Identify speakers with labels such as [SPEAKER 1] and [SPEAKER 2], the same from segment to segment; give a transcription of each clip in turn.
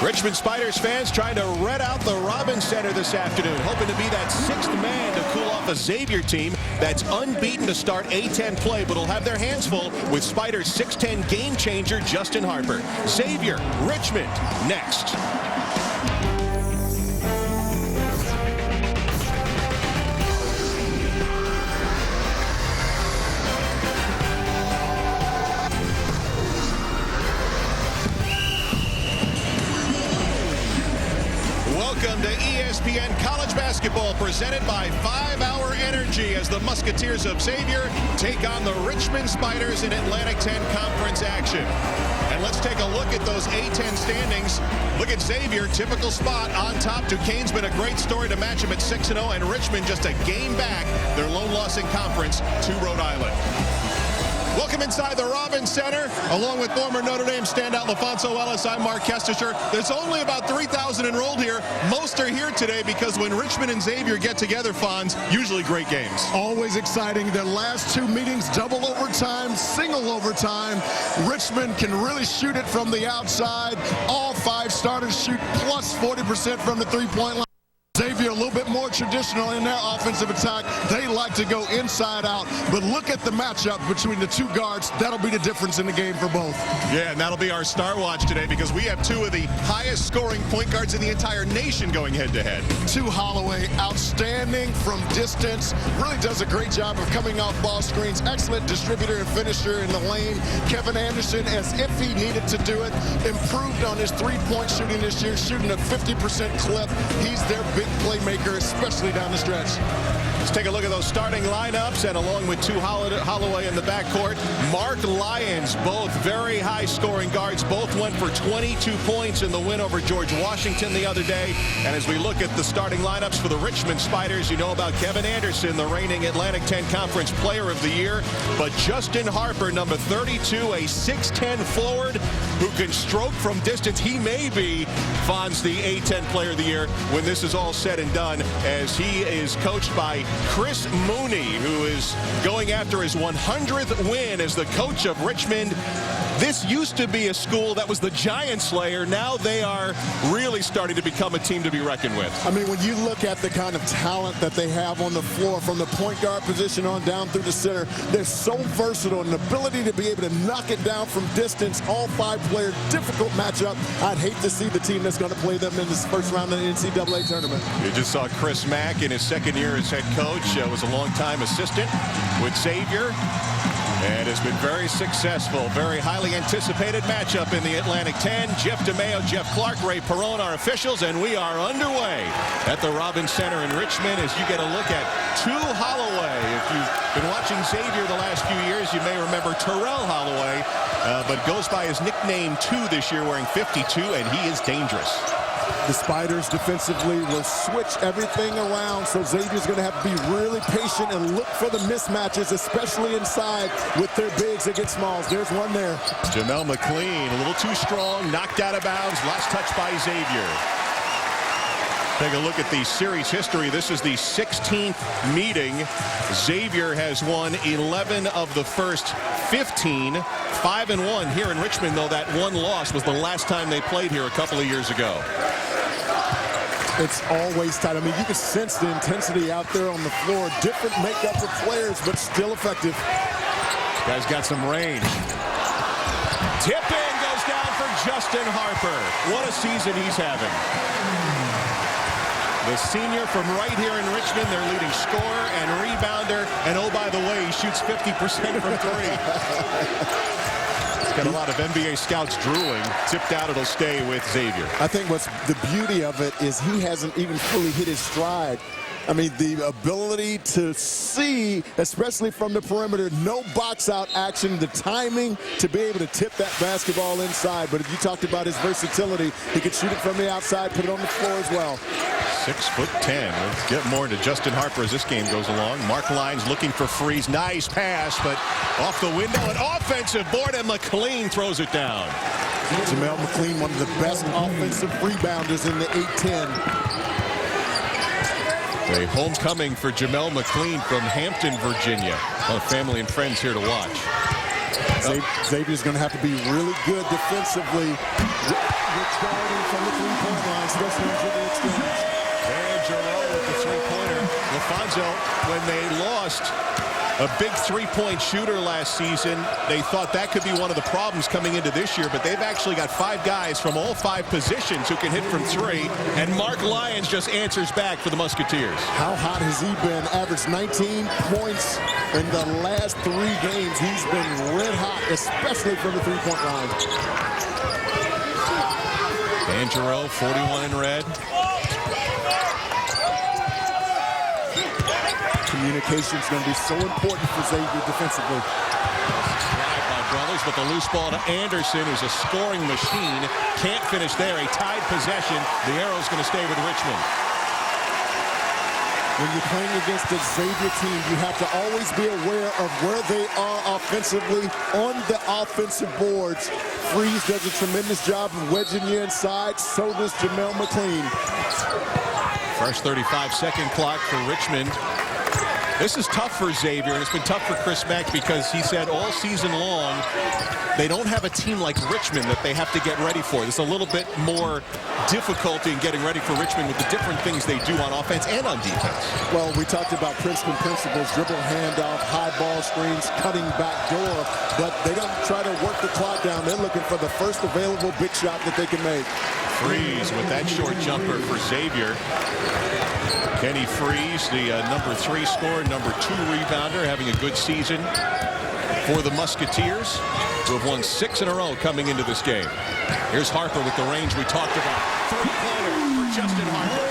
[SPEAKER 1] Richmond Spiders fans trying to red out the Robins Center this afternoon, hoping to be that sixth man to cool off a Xavier team that's unbeaten to start A10 play, but will have their hands full with Spiders 6'10 game changer Justin Harper. Xavier, Richmond, next. Welcome to ESPN College Basketball, presented by 5 Hour Energy, as the Musketeers of Xavier take on the Richmond Spiders in Atlantic 10 Conference action. And let's take a look at those A10 standings. Look at Xavier, typical spot on top. Duquesne's been a great story to match them at 6-0, and Richmond just a game back, their lone loss in conference to Rhode Island. Welcome inside the Robins Center. Along with former Notre Dame standout LaFonso Ellis, I'm Mark Kestisher. There's only about 3,000 enrolled here. Most are here today because when Richmond and Xavier get together, Fonz, usually great games.
[SPEAKER 2] Always exciting. Their last two meetings, double overtime, single overtime. Richmond can really shoot it from the outside. All 5 starters shoot plus 40% from the three-point line. Xavier a little bit more traditional in their offensive attack. They like to go inside out. But look at the matchup between the two guards. That'll be the difference in the game for both.
[SPEAKER 1] Yeah, and that'll be our star watch today because we have 2 of the highest scoring point guards in the entire nation going head-to-head.
[SPEAKER 2] Halloway, outstanding from distance. Really does a great job of coming off ball screens. Excellent distributor and finisher in the lane. Kevin Anderson, as if he needed to do it, improved on his three-point shooting this year, shooting a 50% clip. He's their big playmaker, especially down the stretch.
[SPEAKER 1] Let's take a look at those starting lineups, and along with Halloway in the backcourt, Mark Lyons, both very high-scoring guards. Both went for 22 points in the win over George Washington the other day. And as we look at the starting lineups for the Richmond Spiders, you know about Kevin Anderson, the reigning Atlantic 10 Conference Player of the Year. But Justin Harper, number 32, a 6'10 forward who can stroke from distance. He may be, Fonz, the A10 Player of the Year when this is all said and done, as he is coached by Chris Mooney, who is going after his 100th win as the coach of Richmond. This used to be a school that was the giant slayer. Now they are really starting to become a team to be reckoned with.
[SPEAKER 2] I mean, when you look at the kind of talent that they have on the floor, from the point guard position on down through the center, they're so versatile, and the ability to be able to knock it down from distance, all 5-player, difficult matchup. I'd hate to see the team that's going to play them in this first round of the NCAA tournament.
[SPEAKER 1] You just saw Chris Mack in his second year as head coach. Was a longtime assistant with Xavier and has been very successful. Very highly anticipated matchup in the Atlantic 10. Jeff DeMeo, Jeff Clark, Ray Perone, our officials, and we are underway at the Robins Center in Richmond as you get a look at Halloway. If you've been watching Xavier the last few years, you may remember Terrell Halloway, but goes by his nickname 2 this year, wearing 52, and he is dangerous.
[SPEAKER 2] The Spiders defensively will switch everything around, so Xavier's going to have to be really patient and look for the mismatches, especially inside with their bigs against smalls. There's one there.
[SPEAKER 1] Jamel McLean, a little too strong, knocked out of bounds, last touch by Xavier. Take a look at the series history. This is the 16th meeting. Xavier has won 11 of the first 15, 5-1 here in Richmond, though that one loss was the last time they played here a couple of years ago.
[SPEAKER 2] It's always tight. I mean, you can sense the intensity out there on the floor. Different makeup of players, but still effective.
[SPEAKER 1] Guy's got some range. Tip in goes down for Justin Harper. What a season he's having. The senior from right here in Richmond, their leading scorer and rebounder. And oh, by the way, he shoots 50% from 3. Got a lot of NBA scouts drooling. Tipped out, it'll stay with Xavier.
[SPEAKER 2] I think what's the beauty of it is he hasn't even fully hit his stride. I mean, the ability to see, especially from the perimeter, no box-out action, the timing to be able to tip that basketball inside. But if you talked about his versatility, he could shoot it from the outside, put it on the floor as well.
[SPEAKER 1] 6'10". Let's get more into Justin Harper as this game goes along. Mark Lyons looking for frees. Nice pass, but off the window. An offensive board, and McLean throws it down.
[SPEAKER 2] Jamel McLean, one of the best offensive rebounders in the 8-10.
[SPEAKER 1] A homecoming for Jamel McLean from Hampton, Virginia. A lot of family and friends here to watch.
[SPEAKER 2] Xavier's going to have to be really good defensively. Guarding from the three-point line, especially in the exchange.
[SPEAKER 1] And Jerome with the three-pointer. LaFonso, when they lost a big three-point shooter last season, they thought that could be one of the problems coming into this year, but they've actually got 5 guys from all 5 positions who can hit from 3, and Mark Lyons just answers back for the Musketeers.
[SPEAKER 2] How hot has he been? Averaged 19 points in the last 3 games. He's been red hot, especially from the three-point line.
[SPEAKER 1] Angelo, 41 in red.
[SPEAKER 2] Communication is going to be so important for Xavier defensively.
[SPEAKER 1] Drive by Brothers, but the loose ball to Anderson, who's a scoring machine. Can't finish there. A tied possession. The arrow's going to stay with Richmond.
[SPEAKER 2] When you're playing against the Xavier team, you have to always be aware of where they are offensively on the offensive boards. Freeze does a tremendous job of wedging you inside. So does Jamel McLean.
[SPEAKER 1] First 35-second clock for Richmond. This is tough for Xavier, and it's been tough for Chris Mack because he said all season long they don't have a team like Richmond that they have to get ready for. There's a little bit more difficulty in getting ready for Richmond with the different things they do on offense and on defense.
[SPEAKER 2] Well, we talked about Princeton principles, dribble handoff, high ball screens, cutting back door, but they don't try to work the clock down. They're looking for the first available big shot that they can make.
[SPEAKER 1] Freeze with that short jumper for Xavier. Kenny Freeze, the number 3 scorer, number 2 rebounder, having a good season for the Musketeers, who have won 6 in a row coming into this game. Here's Harper with the range we talked about. 3-pointer for Justin Harper.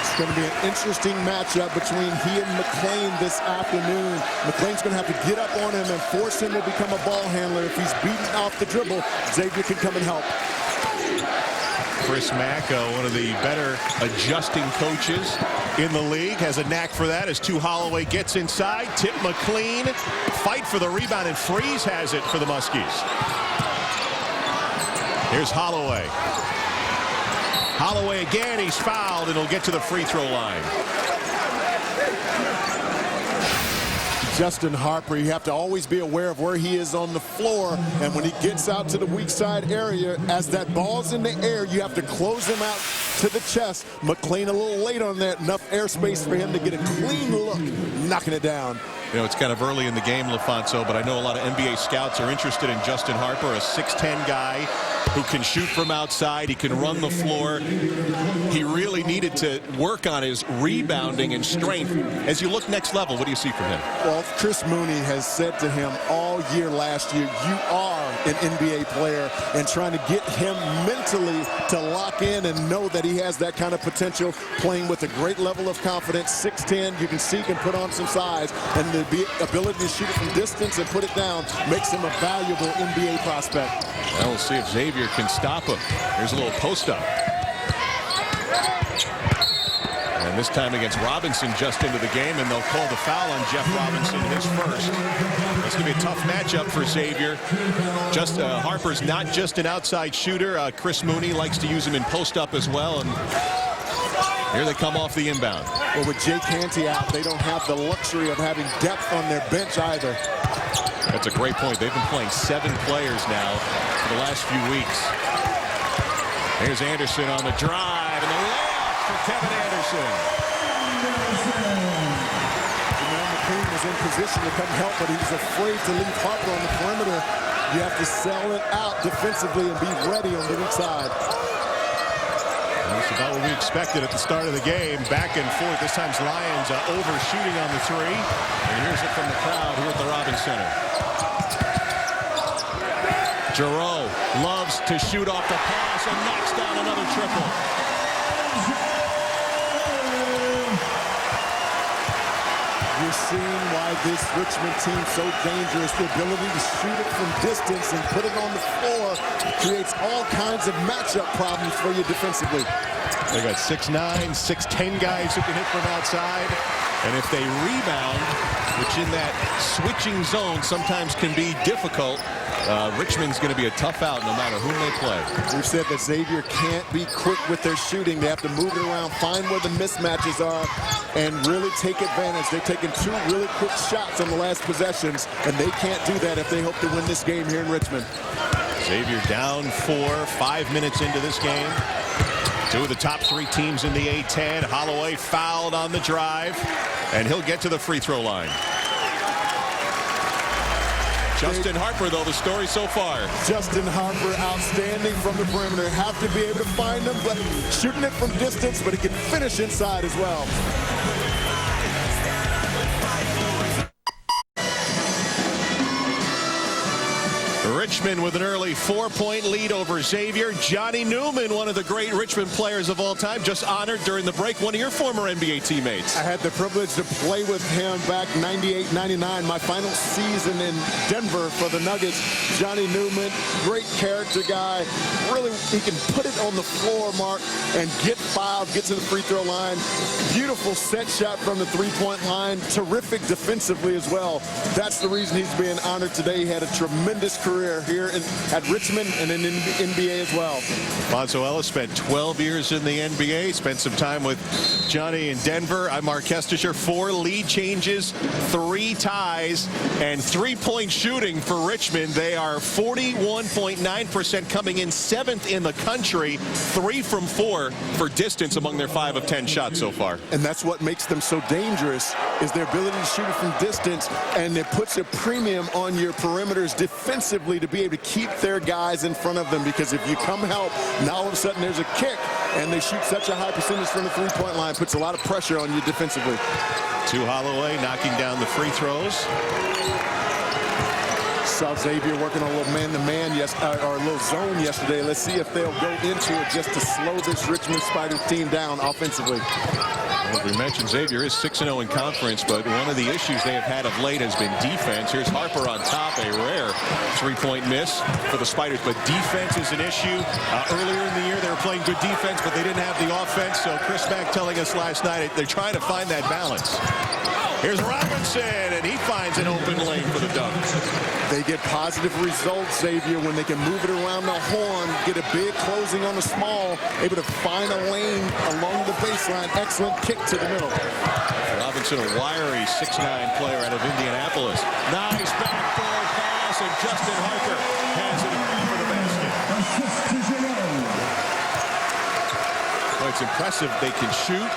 [SPEAKER 2] It's going to be an interesting matchup between he and McLean this afternoon. McLean's going to have to get up on him and force him to become a ball handler. If he's beaten off the dribble, Xavier can come and help.
[SPEAKER 1] Chris Mack, one of the better adjusting coaches in the league, has a knack for that as Halloway gets inside. Tip McLean, fight for the rebound, and Freeze has it for the Muskies. Here's Halloway. Halloway again, he's fouled, and he'll get to the free throw line.
[SPEAKER 2] Justin Harper, you have to always be aware of where he is on the floor, and when he gets out to the weak side area, as that ball's in the air, you have to close him out to the chest. McLean a little late on that, enough airspace for him to get a clean look, knocking it down.
[SPEAKER 1] You know, it's kind of early in the game, LaFonso, but I know a lot of NBA scouts are interested in Justin Harper, a 6'10" guy who can shoot from outside. He can run the floor. He really needed to work on his rebounding and strength. As you look next level, what do you see from him?
[SPEAKER 2] Well, Chris Mooney has said to him all year last year, you are an NBA player, and trying to get him mentally to lock in and know that he has that kind of potential, playing with a great level of confidence. 6'10", you can see he can put on some size, and the ability to shoot it from distance and put it down makes him a valuable NBA prospect.
[SPEAKER 1] Well, we'll see if Xavier can stop him. Here's a little post-up. And this time against Robinson just into the game, and they'll call the foul on Jeff Robinson, his first. It's going to be a tough matchup for Xavier. Harper's not just an outside shooter. Chris Mooney likes to use him in post-up as well. And here they come off the inbound.
[SPEAKER 2] Well, with Jay Canty out, they don't have the luxury of having depth on their bench either.
[SPEAKER 1] That's a great point. They've been playing 7 players now for the last few weeks. Here's Anderson on the drive, and the layup for Kevin Anderson.
[SPEAKER 2] Jamel McLean was in position to come help, but he was afraid to leave Harper on the perimeter. You have to sell it out defensively and be ready on the weak side.
[SPEAKER 1] That's about what we expected at the start of the game. Back and forth. This time's Lions overshooting on the 3. And here's it from the crowd here at the Robins Center. Giroux loves to shoot off the pass and knocks down another triple.
[SPEAKER 2] You're seeing why this Richmond team's so dangerous. The ability to shoot it from distance and put it on the floor creates all kinds of matchup problems for you defensively.
[SPEAKER 1] They got 6'9", 6'10" guys who can hit from outside. And if they rebound, which in that switching zone sometimes can be difficult, Richmond's going to be a tough out no matter whom they play.
[SPEAKER 2] We've said that Xavier can't be quick with their shooting. They have to move it around, find where the mismatches are, and really take advantage. They've taken 2 really quick shots on the last possessions, and they can't do that if they hope to win this game here in Richmond.
[SPEAKER 1] Xavier down 4, 5 minutes into this game. Two of the top 3 teams in the A-10. Halloway fouled on the drive, and he'll get to the free throw line. Justin Harper, though, the story so far.
[SPEAKER 2] Justin Harper, outstanding from the perimeter. Have to be able to find them, but shooting it from distance, but he can finish inside as well.
[SPEAKER 1] Richmond with an early 4-point lead over Xavier. Johnny Newman, one of the great Richmond players of all time, just honored during the break. One of your former NBA teammates.
[SPEAKER 2] I had the privilege to play with him back 98-99, my final season in Denver for the Nuggets. Johnny Newman, great character guy. Really, he can put it on the floor, Mark, and get fouled, gets to the free throw line. Beautiful set shot from the three-point line. Terrific defensively as well. That's the reason he's being honored today. He had a tremendous career here at Richmond and in the NBA as well.
[SPEAKER 1] Alfonso Ellis spent 12 years in the NBA, spent some time with Johnny in Denver. I'm Mark Kestisher. 4 lead changes, 3 ties, and 3-point shooting for Richmond. They are 41.9%, coming in 7th in the country. 3 from 4 for distance among their 5 of 10 shots so far.
[SPEAKER 2] And that's what makes them so dangerous, is their ability to shoot it from distance, and it puts a premium on your perimeters defensively to be able to keep their guys in front of them, because if you come help, now all of a sudden there's a kick, and they shoot such a high percentage from the three-point line, puts a lot of pressure on you defensively.
[SPEAKER 1] To Halloway, knocking down the free throws.
[SPEAKER 2] Saw Xavier working on a little man-to-man or a little zone yesterday. Let's see if they'll go into it just to slow this Richmond Spiders team down offensively.
[SPEAKER 1] As we mentioned, Xavier is 6-0 in conference, but one of the issues they have had of late has been defense. Here's Harper on top, a rare 3-point miss for the Spiders, but defense is an issue. Earlier in the year, they were playing good defense, but they didn't have the offense, so Chris Mack telling us last night they're trying to find that balance. Here's Robinson, and he finds an open lane for the dunk.
[SPEAKER 2] They get positive results, Xavier, when they can move it around the horn, get a big closing on the small, able to find a lane along the baseline. Excellent kick to the middle.
[SPEAKER 1] Robinson, a wiry 6'9" player out of Indianapolis. Nice backdoor pass, and Justin Harper has it for the basket. Well, it's impressive they can shoot,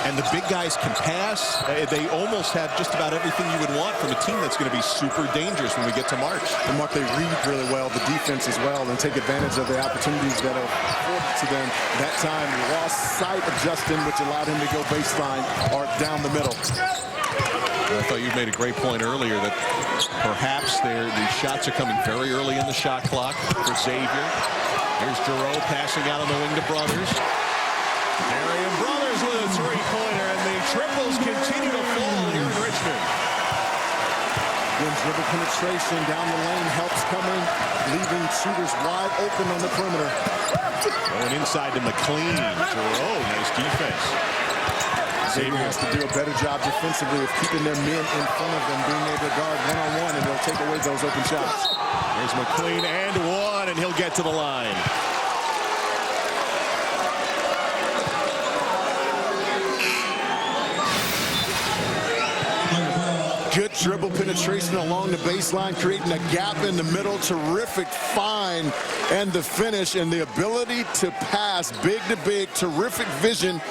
[SPEAKER 1] and the big guys can pass. They almost have just about everything you would want from a team that's going to be super dangerous when we get to March.
[SPEAKER 2] And Mark, they read really well, the defense as well, and take advantage of the opportunities that are afforded to them. That time, lost sight of Justin, which allowed him to go baseline or down the middle.
[SPEAKER 1] I thought you made a great point earlier that perhaps the shots are coming very early in the shot clock for Xavier. Here's Giroux passing out on the wing to Brothers. Darian Brothers with a three-pointer, and the triples continue to fall here in Richmond.
[SPEAKER 2] When dribble penetration down the lane helps coming, leaving shooters wide open on the perimeter.
[SPEAKER 1] Going inside to McLean. Giroux, nice defense.
[SPEAKER 2] Xavier has to do a better job defensively of keeping their men in front of them, being able to guard one-on-one, and they'll take away those open shots.
[SPEAKER 1] Here's McLean and one, and he'll get to the line.
[SPEAKER 2] Good dribble penetration along the baseline, creating a gap in the middle. Terrific find, and the finish, and the ability to pass big to big. Terrific vision.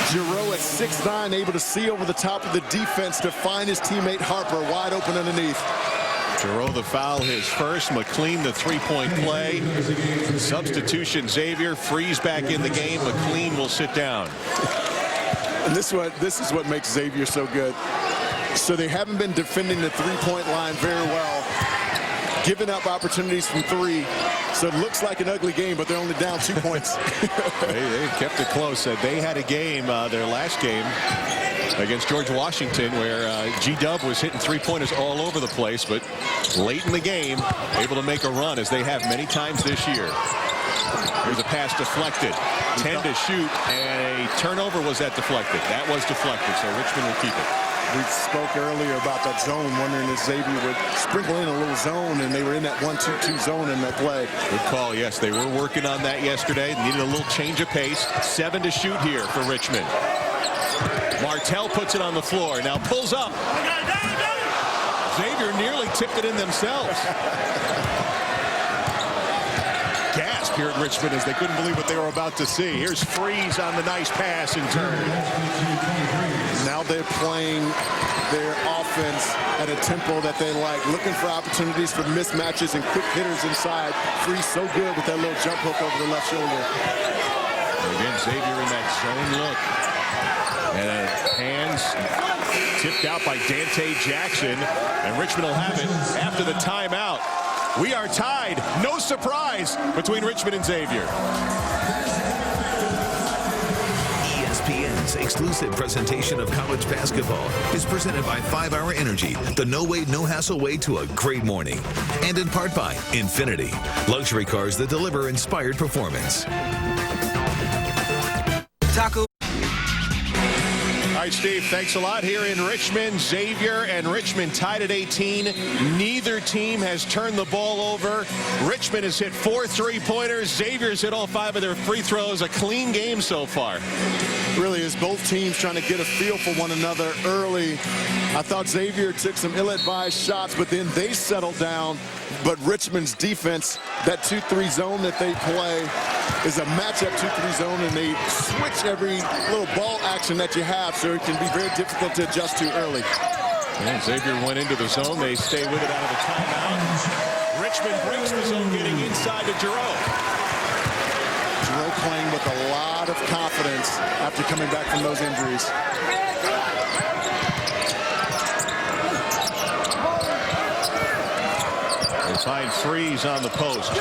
[SPEAKER 2] Giroux at 6'9", able to see over the top of the defense to find his teammate Harper wide open underneath.
[SPEAKER 1] Giroux the foul, his first. McLean the three-point play. Substitution, Xavier frees back in the game. McLean will sit down.
[SPEAKER 2] And this is what makes Xavier so good. So they haven't been defending the three-point line very well, giving up opportunities from 3. So it looks like an ugly game, but they're only down 2 points.
[SPEAKER 1] They kept it close. They had a game, their last game, against George Washington, where G-Dub was hitting three-pointers all over the place, but late in the game, able to make a run, as they have many times this year. Here's a pass deflected. 10 to shoot, and a turnover. Was that deflected? That was deflected, so Richmond will keep it.
[SPEAKER 2] We spoke earlier about that zone, wondering if Xavier would sprinkle in a little zone, and they were in that 1-2-2 zone in that play.
[SPEAKER 1] Good call, yes. They were working on that yesterday. Needed a little change of pace. 7 to shoot here for Richmond. Martell puts it on the floor. Now pulls up. Xavier nearly tipped it in themselves. Gasp here at Richmond as they couldn't believe what they were about to see. Here's Freeze on the nice pass in turn.
[SPEAKER 2] Now they're playing their offense at a tempo that they like, looking for opportunities for mismatches and quick hitters inside. Freeze so good with that little jump hook over the left shoulder.
[SPEAKER 1] Again, Xavier in that zone look. And hands tipped out by Dante Jackson. And Richmond will have it after the timeout. We are tied. No surprise between Richmond and Xavier.
[SPEAKER 3] ESPN's exclusive presentation of college basketball is presented by 5-Hour Energy, the no-wait, no-hassle way to a great morning. And in part by Infinity, luxury cars that deliver inspired performance.
[SPEAKER 4] Taco.
[SPEAKER 1] All right, Steve, thanks a lot. Here in Richmond, Xavier and Richmond tied at 18. Neither team has turned the ball over. Richmond has hit 4 3-pointers. Xavier's hit all 5 of their free throws. A clean game so far.
[SPEAKER 2] Really is both teams trying to get a feel for one another early. I thought Xavier took some ill-advised shots, but then they settled down. But Richmond's defense, that 2-3 zone that they play, is a matchup 2-3 zone, and they switch every little ball action that you have, so it can be very difficult to adjust to early.
[SPEAKER 1] And Xavier went into the zone. They stay with it out of the timeout. Richmond breaks the zone, getting inside to Giroux.
[SPEAKER 2] Giroux playing with a lot of confidence after coming back from those injuries.
[SPEAKER 1] They find Freeze on the post.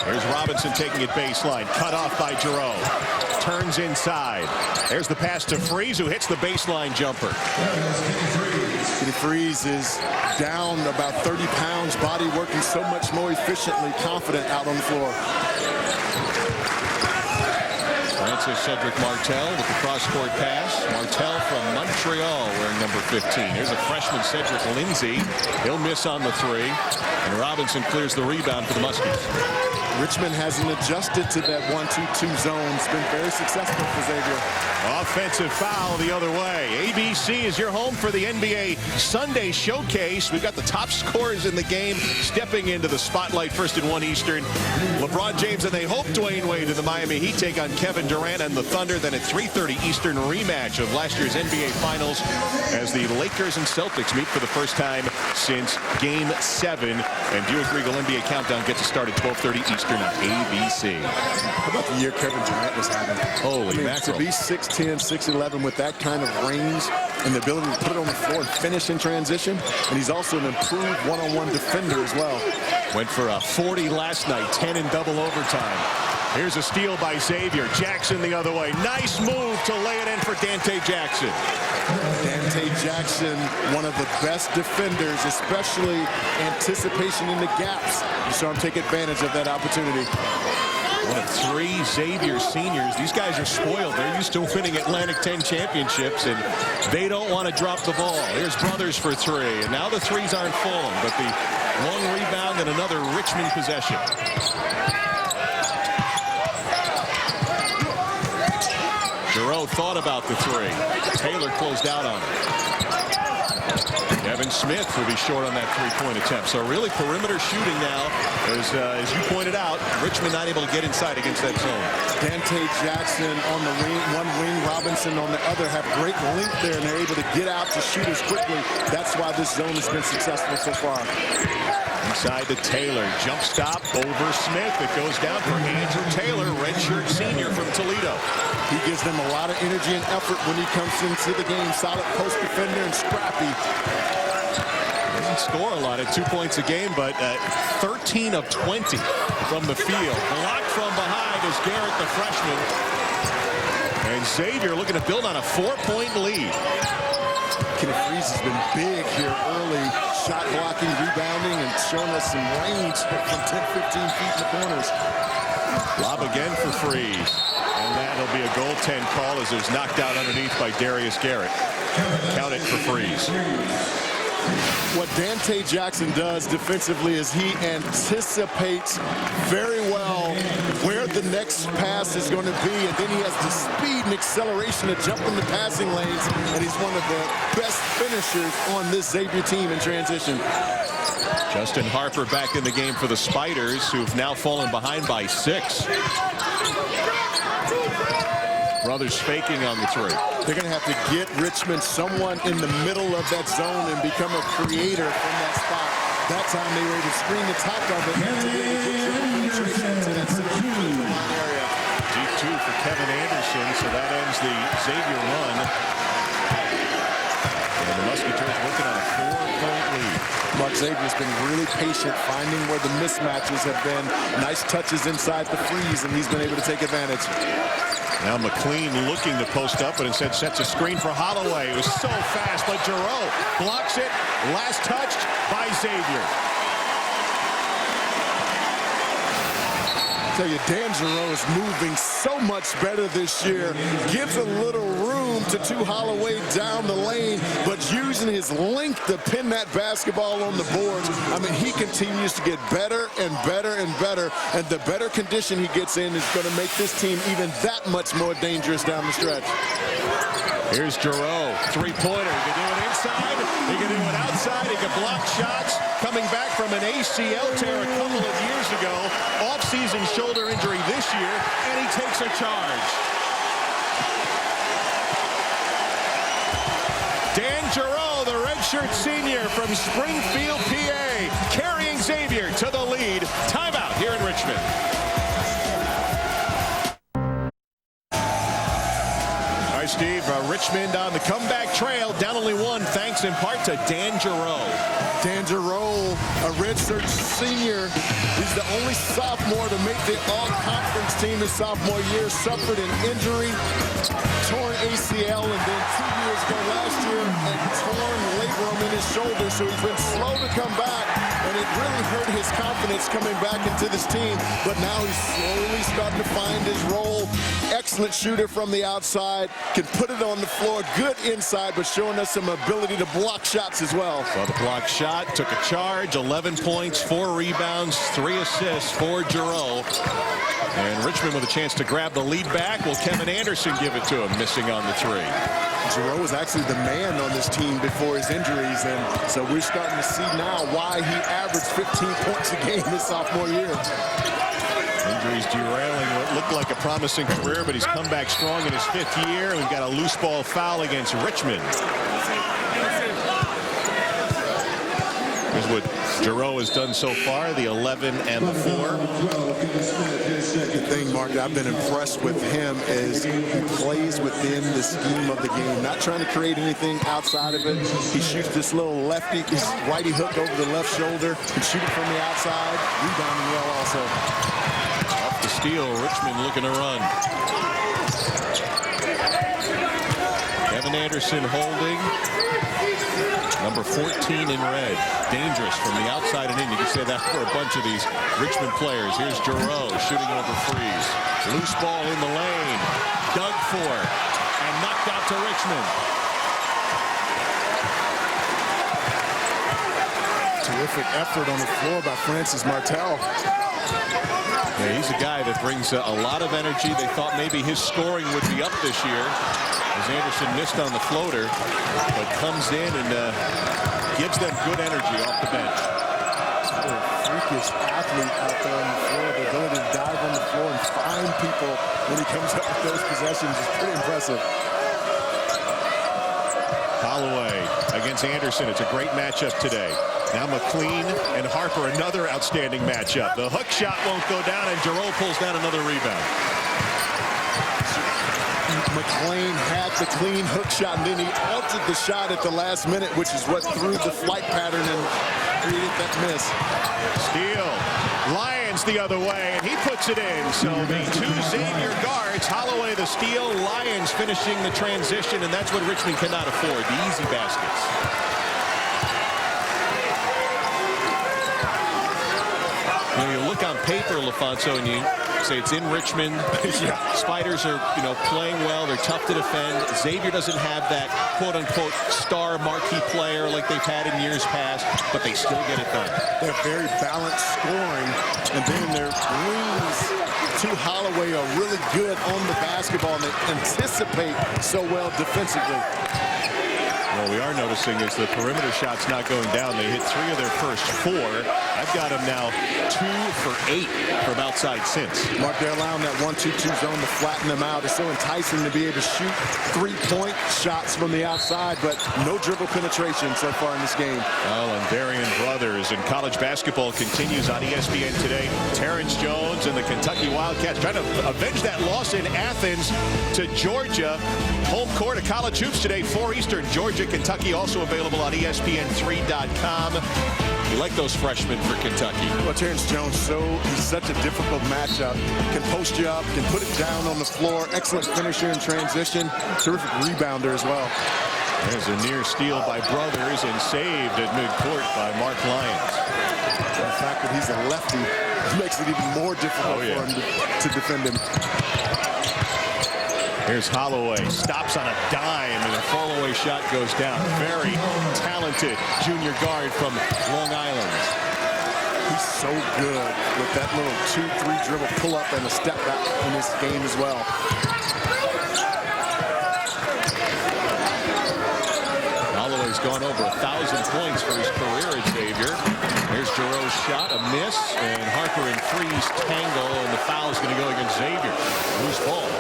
[SPEAKER 1] Here's Robinson taking it baseline. Cut off by Giroux. Turns inside. There's the pass to Freeze, who hits the baseline jumper.
[SPEAKER 2] Freeze is down about 30 pounds, body working so much more efficiently, confident out on the floor.
[SPEAKER 1] Francis Cedric Martell with the cross-court pass. Martell from Montreal wearing number 15. Here's a freshman, Cedric Lindsay. He'll miss on the 3. And Robinson clears the rebound for the Muskies.
[SPEAKER 2] Richmond hasn't adjusted to that 1-2-2 zone. It's been very successful for Xavier.
[SPEAKER 1] Offensive foul the other way. ABC is your home for the NBA Sunday Showcase. We've got the top scorers in the game stepping into the spotlight. First and 1 Eastern. LeBron James and they hope Dwayne Wade and the Miami Heat take on Kevin Durant and the Thunder. Then at 3:30 Eastern, rematch of last year's NBA Finals as the Lakers and Celtics meet for the first time since Game 7. And do you agree the NBA Countdown gets to start at 12:30 Eastern on ABC?
[SPEAKER 2] How about the year Kevin Durant was having?
[SPEAKER 1] Holy mackerel.
[SPEAKER 2] To be 6'10", 6'11", with that kind of range and the ability to put it on the floor and finish in transition. And he's also an improved one-on-one defender as well.
[SPEAKER 1] Went for a 40 last night, 10 in double overtime. Here's a steal by Xavier. Jackson the other way. Nice move to lay it in for Dante Jackson.
[SPEAKER 2] Dante Jackson, one of the best defenders, especially anticipation in the gaps. You saw him take advantage of that opportunity.
[SPEAKER 1] One of 3 Xavier seniors. These guys are spoiled. They're used to winning Atlantic 10 championships, and they don't want to drop the ball. Here's Brothers for 3, and now the 3s aren't falling, but the long rebound and another Richmond possession. Giroux thought about the 3. Taylor closed out on it. Kevin Smith will be short on that 3-point attempt. So really perimeter shooting now. As you pointed out, Richmond not able to get inside against that zone.
[SPEAKER 2] Dante Jackson on the wing, one wing, Robinson on the other, have great length there, and they're able to get out to shoot as quickly. That's why this zone has been successful so far.
[SPEAKER 1] Inside to Taylor. Jump stop over Smith. It goes down for Andrew Taylor, redshirt senior from Toledo.
[SPEAKER 2] He gives them a lot of energy and effort when he comes into the game. Solid post defender and scrappy.
[SPEAKER 1] Doesn't score a lot at 2 points a game, but 13 of 20 from the field. Blocked from behind is Garrett, the freshman. And Xavier looking to build on a 4-point lead.
[SPEAKER 2] Kenneth Freeze has been big here early. Shot blocking, rebounding, and showing us some range from 10, 15 feet in the corners.
[SPEAKER 1] Lob again for Freeze. And that'll be a goaltend call as it was knocked out underneath by Darius Garrett. Count it for Freeze.
[SPEAKER 2] What Dante Jackson does defensively is he anticipates very well where the next pass is going to be, and then he has the speed and acceleration to jump in the passing lanes, and he's one of the best finishers on this Xavier team in transition.
[SPEAKER 1] Justin Harper back in the game for the Spiders, who've now fallen behind by 6. Brothers faking on the 3.
[SPEAKER 2] They're going to have to get Richmond someone in the middle of that zone and become a creator from that spot. That time they were able to screen the top of it to be able to get your penetration into that area.
[SPEAKER 1] Deep 2 for Kevin Anderson, so that ends the Xavier run. And the Musketeers working on a 4-point lead.
[SPEAKER 2] Mark Xavier's been really patient, finding where the mismatches have been. Nice touches inside the freeze, and he's been able to take advantage.
[SPEAKER 1] Now McLean looking to post up, but instead sets a screen for Halloway. It was so fast, but Giroux blocks it. Last touched by Xavier.
[SPEAKER 2] I tell you, Dan Giroux is moving so much better this year. Gives a little room to Halloway down the lane, but using his length to pin that basketball on the boards. I mean, he continues to get better and better and better, and the better condition he gets in is going to make this team even that much more dangerous down the stretch.
[SPEAKER 1] Here's Giroux, 3-pointer. He can do it inside, he can do it outside, he can block shots. Coming back from an ACL tear a couple of years ago, off-season shoulder injury this year, and he takes a charge. Dan Giroux, the redshirt senior from Springfield, PA, carrying Xavier to the lead. Timeout here in Richmond. All right, Steve, Richmond on the comeback trail, down only 1, thanks in part to Dan Giroux.
[SPEAKER 2] Dan Giroux, a redshirt senior. He's the only sophomore to make the all-conference team his sophomore year. Suffered an injury, torn ACL, and then 2 years ago last year, a torn labrum in his shoulder. So he's been slow to come back, and it really hurt his confidence coming back into this team. But now he's slowly starting to find his role. Excellent shooter from the outside, can put it on the floor, good inside, but showing us some ability to block shots as well.
[SPEAKER 1] Well, the block shot, took a charge, 11 points, 4 rebounds, 3 assists for Giroux. And Richmond with a chance to grab the lead back. Will Kevin Anderson give it to him, missing on the 3?
[SPEAKER 2] Giroux was actually the man on this team before his injuries, and so we're starting to see now why he averaged 15 points a game his sophomore year.
[SPEAKER 1] Injuries derailing what looked like a promising career, but he's come back strong in his 5th year. We've got a loose ball foul against Richmond. Here's what Giroux has done so far, the 11 and the 4.
[SPEAKER 2] The thing, Mark, that I've been impressed with him is he plays within the scheme of the game, not trying to create anything outside of it. He shoots this little lefty, his righty hook over the left shoulder, can shoot it from the outside, rebounding well also.
[SPEAKER 1] Off the steal, Richmond looking to run. Kevin Anderson holding. Number 14 in red. Dangerous from the outside and in. You can say that for a bunch of these Richmond players. Here's Giroux shooting over freeze. Loose ball in the lane. Dug for and knocked out to Richmond.
[SPEAKER 2] Terrific effort on the floor by Francis Martel.
[SPEAKER 1] Yeah, he's a guy that brings a lot of energy. They thought maybe his scoring would be up this year, as Anderson missed on the floater, but comes in and gives them good energy off the bench.
[SPEAKER 2] A freakish athlete out there on the floor. The ability to dive on the floor and find people when he comes up with those possessions is pretty impressive.
[SPEAKER 1] Halloway against Anderson. It's a great matchup today. Now McLean and Harper, another outstanding matchup. The hook shot won't go down, and Giroux pulls down another rebound.
[SPEAKER 2] McLean had the clean hook shot, and then he altered the shot at the last minute, which is what threw the flight pattern and created that miss.
[SPEAKER 1] Steal. Lyons the other way, and he puts it in. So the 2 Xavier guards, Halloway the steal, Lyons finishing the transition, and that's what Richmond cannot afford, the easy baskets. You know, you look on paper, LaFonso, and you say it's in Richmond. Yeah. Spiders are, playing well. They're tough to defend. Xavier doesn't have that quote-unquote star marquee player like they've had in years past, but they still get it done.
[SPEAKER 2] They're very balanced scoring, and then their wings to Halloway are really good on the basketball, and they anticipate so well defensively.
[SPEAKER 1] What we are noticing is the perimeter shots not going down. They hit 3 of their first 4. I've got them now 2 for 8 from outside since.
[SPEAKER 2] Mark, they're allowing that 1-2-2 zone to flatten them out. It's so enticing to be able to shoot 3-point shots from the outside, but no dribble penetration so far in this game.
[SPEAKER 1] Oh, and Varian brothers. And college basketball continues on ESPN today. Terrence Jones and the Kentucky Wildcats trying to avenge that loss in Athens to Georgia. Home court of college hoops today, 4 Eastern. Georgia, Kentucky, also available on ESPN3.com. You like those freshmen for Kentucky?
[SPEAKER 2] Well, Terrence Jones, he's such a difficult matchup. Can post you up, can put it down on the floor. Excellent finisher in transition. Terrific rebounder as well.
[SPEAKER 1] There's a near steal by brothers and saved at midcourt by Mark Lyons.
[SPEAKER 2] The fact that he's a lefty makes it even more difficult for him to defend him.
[SPEAKER 1] Here's Halloway, stops on a dime, and a fall-away shot goes down. Very talented junior guard from Long Island.
[SPEAKER 2] He's so good with that little 2-3 dribble pull-up and a step back in this game as well.
[SPEAKER 1] Holloway's gone over 1,000 points for his career at Xavier. Here's Giroux's shot, a miss, and Harper and Freeze tangle, and the foul's going to go against Xavier. Loose ball.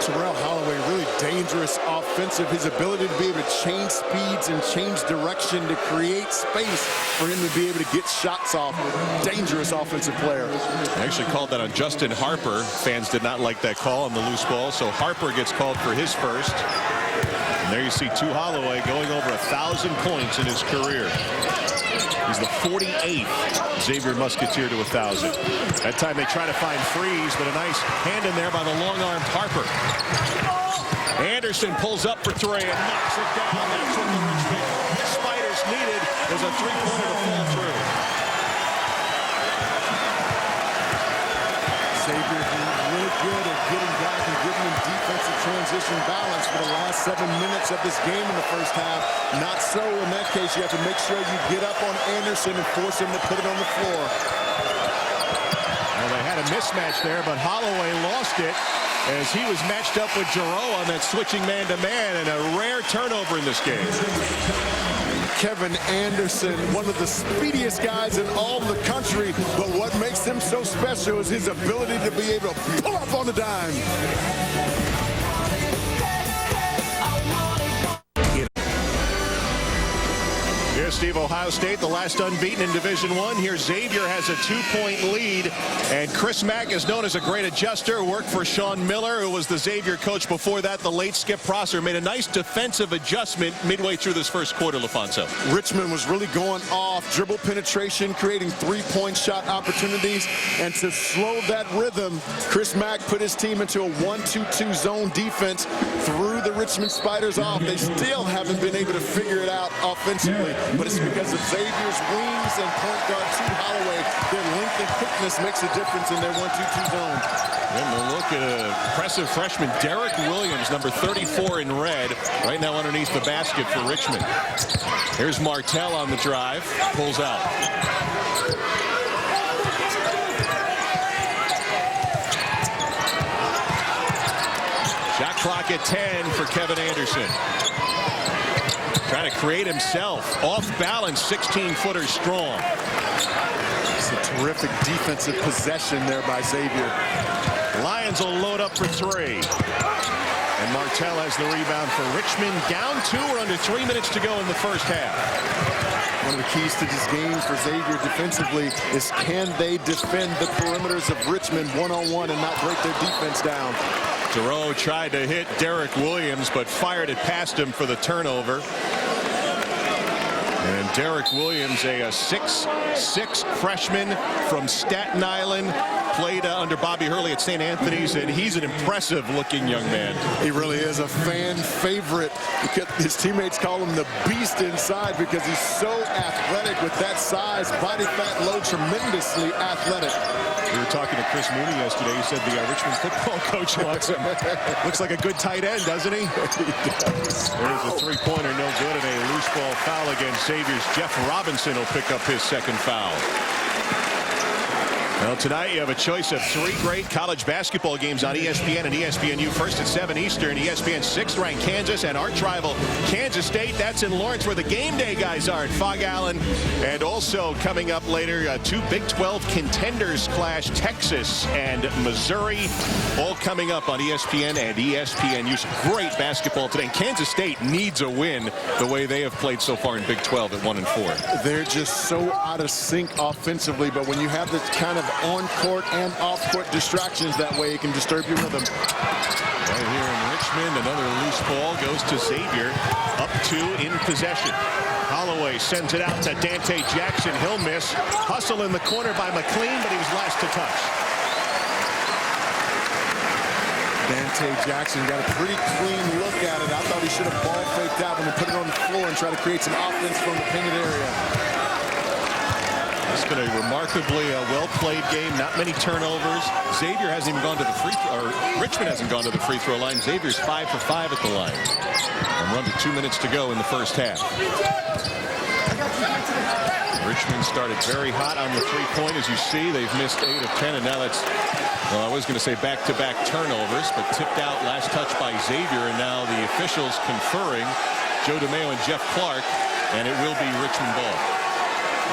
[SPEAKER 2] Terrell Halloway, really dangerous offensive. His ability to be able to change speeds and change direction to create space for him to be able to get shots off. Dangerous offensive player.
[SPEAKER 1] I actually called that on Justin Harper. Fans did not like that call on the loose ball, so Harper gets called for his first. And there you see Halloway going over 1,000 points in his career. He's the 48th Xavier Musketeer to 1,000. That time they try to find Freeze, but a nice hand in there by the long-armed Harper. Anderson pulls up for 3 and knocks it down. That's what the Richmond Spiders needed, was a 3-pointer to fall through.
[SPEAKER 2] Xavier being really good at getting back and giving them defensive transition balance for the last 7 minutes of this game in the first half. Not so in that case. You have to make sure you get up on Anderson and force him to put it on the floor.
[SPEAKER 1] Well, they had a mismatch there, but Halloway lost it as he was matched up with Giroux on that switching man-to-man, and a rare turnover in this game.
[SPEAKER 2] Kevin Anderson, one of the speediest guys in all the country, but what makes him so special is his ability to be able to pull up on the dime.
[SPEAKER 1] Here's Steve, Ohio State, the last unbeaten in Division I. Here Xavier has a 2-point lead, and Chris Mack is known as a great adjuster. Worked for Sean Miller, who was the Xavier coach before that. The late Skip Prosser made a nice defensive adjustment midway through this first quarter, LaFonso.
[SPEAKER 2] Richmond was really going off, dribble penetration, creating 3-point shot opportunities, and to slow that rhythm, Chris Mack put his team into a 1-2-2 zone defense, threw the Richmond Spiders off. They still haven't been able to figure it out offensively. But it's because of Xavier's wings and point guard Halloway. Their length and quickness makes a difference in their 1-2-2 zone.
[SPEAKER 1] And a look at an impressive freshman, Derek Williams, number 34 in red, right now underneath the basket for Richmond. Here's Martell on the drive, pulls out. Shot clock at 10 for Kevin Anderson. Trying to create himself. Off balance, 16-footer strong.
[SPEAKER 2] It's a terrific defensive possession there by Xavier.
[SPEAKER 1] Lions will load up for 3. And Martell has the rebound for Richmond. Down 2 or under 3 minutes to go in the first half.
[SPEAKER 2] One of the keys to this game for Xavier defensively is can they defend the perimeters of Richmond one-on-one and not break their defense down.
[SPEAKER 1] Giroux tried to hit Derek Williams, but fired it past him for the turnover. And Derek Williams, a 6'6" freshman from Staten Island, played under Bobby Hurley at St. Anthony's, and he's an impressive-looking young man.
[SPEAKER 2] He really is a fan favorite. His teammates call him the beast inside because he's so athletic with that size, body fat low, tremendously athletic.
[SPEAKER 1] We were talking to Chris Mooney yesterday. He said the Richmond football coach wants him. Looks like a good tight end, doesn't he?
[SPEAKER 2] He does.
[SPEAKER 1] There's a 3-pointer, no good, and a loose ball foul against Xavier's Jeff Robinson will pick up his second foul. Well, tonight you have a choice of 3 great college basketball games on ESPN and ESPNU. First at 7 Eastern, ESPN 6th-ranked Kansas and arch rival Kansas State. That's in Lawrence, where the game day guys are at Fog Allen. And also coming up later, 2 Big 12 contenders clash, Texas and Missouri. All coming up on ESPN and ESPNU. Some great basketball today. And Kansas State needs a win the way they have played so far in Big 12 at 1-4.
[SPEAKER 2] They're just so out of sync offensively, but when you have this kind of on-court and off-court distractions that way, it can disturb your rhythm.
[SPEAKER 1] Right here in Richmond, another loose ball goes to Xavier. Up 2 in possession. Halloway sends it out to Dante Jackson. He'll miss. Hustle in the corner by McLean, but he was last to touch.
[SPEAKER 2] Dante Jackson got a pretty clean look at it. I thought he should have ball faked that one and put it on the floor and try to create some offense from the painted area.
[SPEAKER 1] It's been a remarkably well-played game. Not many turnovers. Xavier hasn't even gone to the free throw, or Richmond hasn't gone to the free throw line. Xavier's 5 for 5 at the line. And run to 2 minutes to go in the first half. Richmond started very hot on the three-point. As you see, they've missed 8 of 10, and now that's, well, I was going to say back-to-back turnovers, but tipped out last touch by Xavier, and now the officials conferring, Joe DeMeo and Jeff Clark, and it will be Richmond ball.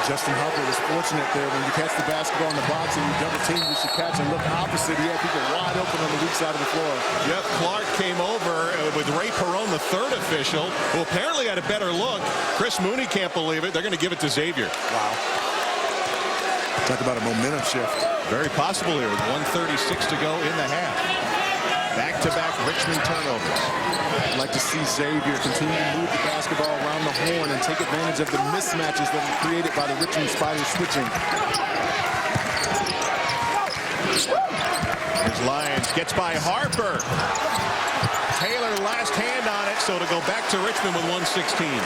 [SPEAKER 2] Justin Harper was fortunate there. When you catch the basketball in the box and you double team, you should catch and look opposite. He had people wide open on the weak side of the floor.
[SPEAKER 1] Jeff Clark came over with Ray Perone, the 3rd official, who apparently had a better look. Chris Mooney can't believe it. They're going to give it to Xavier.
[SPEAKER 2] Wow. Talk about a momentum shift.
[SPEAKER 1] Very possible here with 1:36 to go in the half. Back-to-back Richmond turnovers.
[SPEAKER 2] I'd like to see Xavier continue to move the basketball around the horn and take advantage of the mismatches that are created by the Richmond Spiders switching.
[SPEAKER 1] Here's Lyons, gets by Harper. Taylor last hand on it, so to go back to Richmond with 1:16.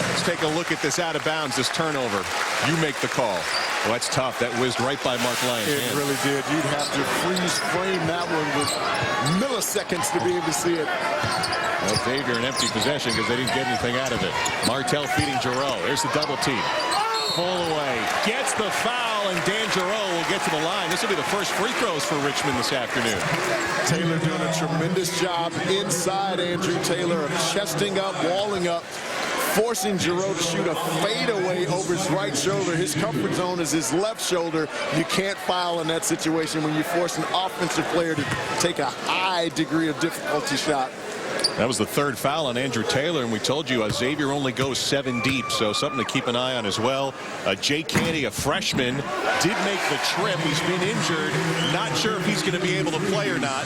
[SPEAKER 1] Let's take a look at this out of bounds, this turnover. You make the call. Well, that's tough. That whizzed right by Mark Lyons.
[SPEAKER 2] It really did. You'd have to freeze frame that one with milliseconds to be able to see it.
[SPEAKER 1] Well, Xavier an empty possession because they didn't get anything out of it. Martell feeding Giroux. There's the double team. Halloway gets the foul, and Dan Giroux will get to the line. This will be the first free throws for Richmond this afternoon.
[SPEAKER 2] Taylor doing a tremendous job inside Andrew Taylor of chesting up, walling up, forcing Giroux to shoot a fadeaway over his right shoulder. His comfort zone is his left shoulder. You can't foul in that situation when you force an offensive player to take a high degree of difficulty shot.
[SPEAKER 1] That was the 3rd foul on Andrew Taylor, and we told you Xavier only goes 7 deep, so something to keep an eye on as well. Jay Candy, a freshman, did make the trip. He's been injured. Not sure if he's going to be able to play or not.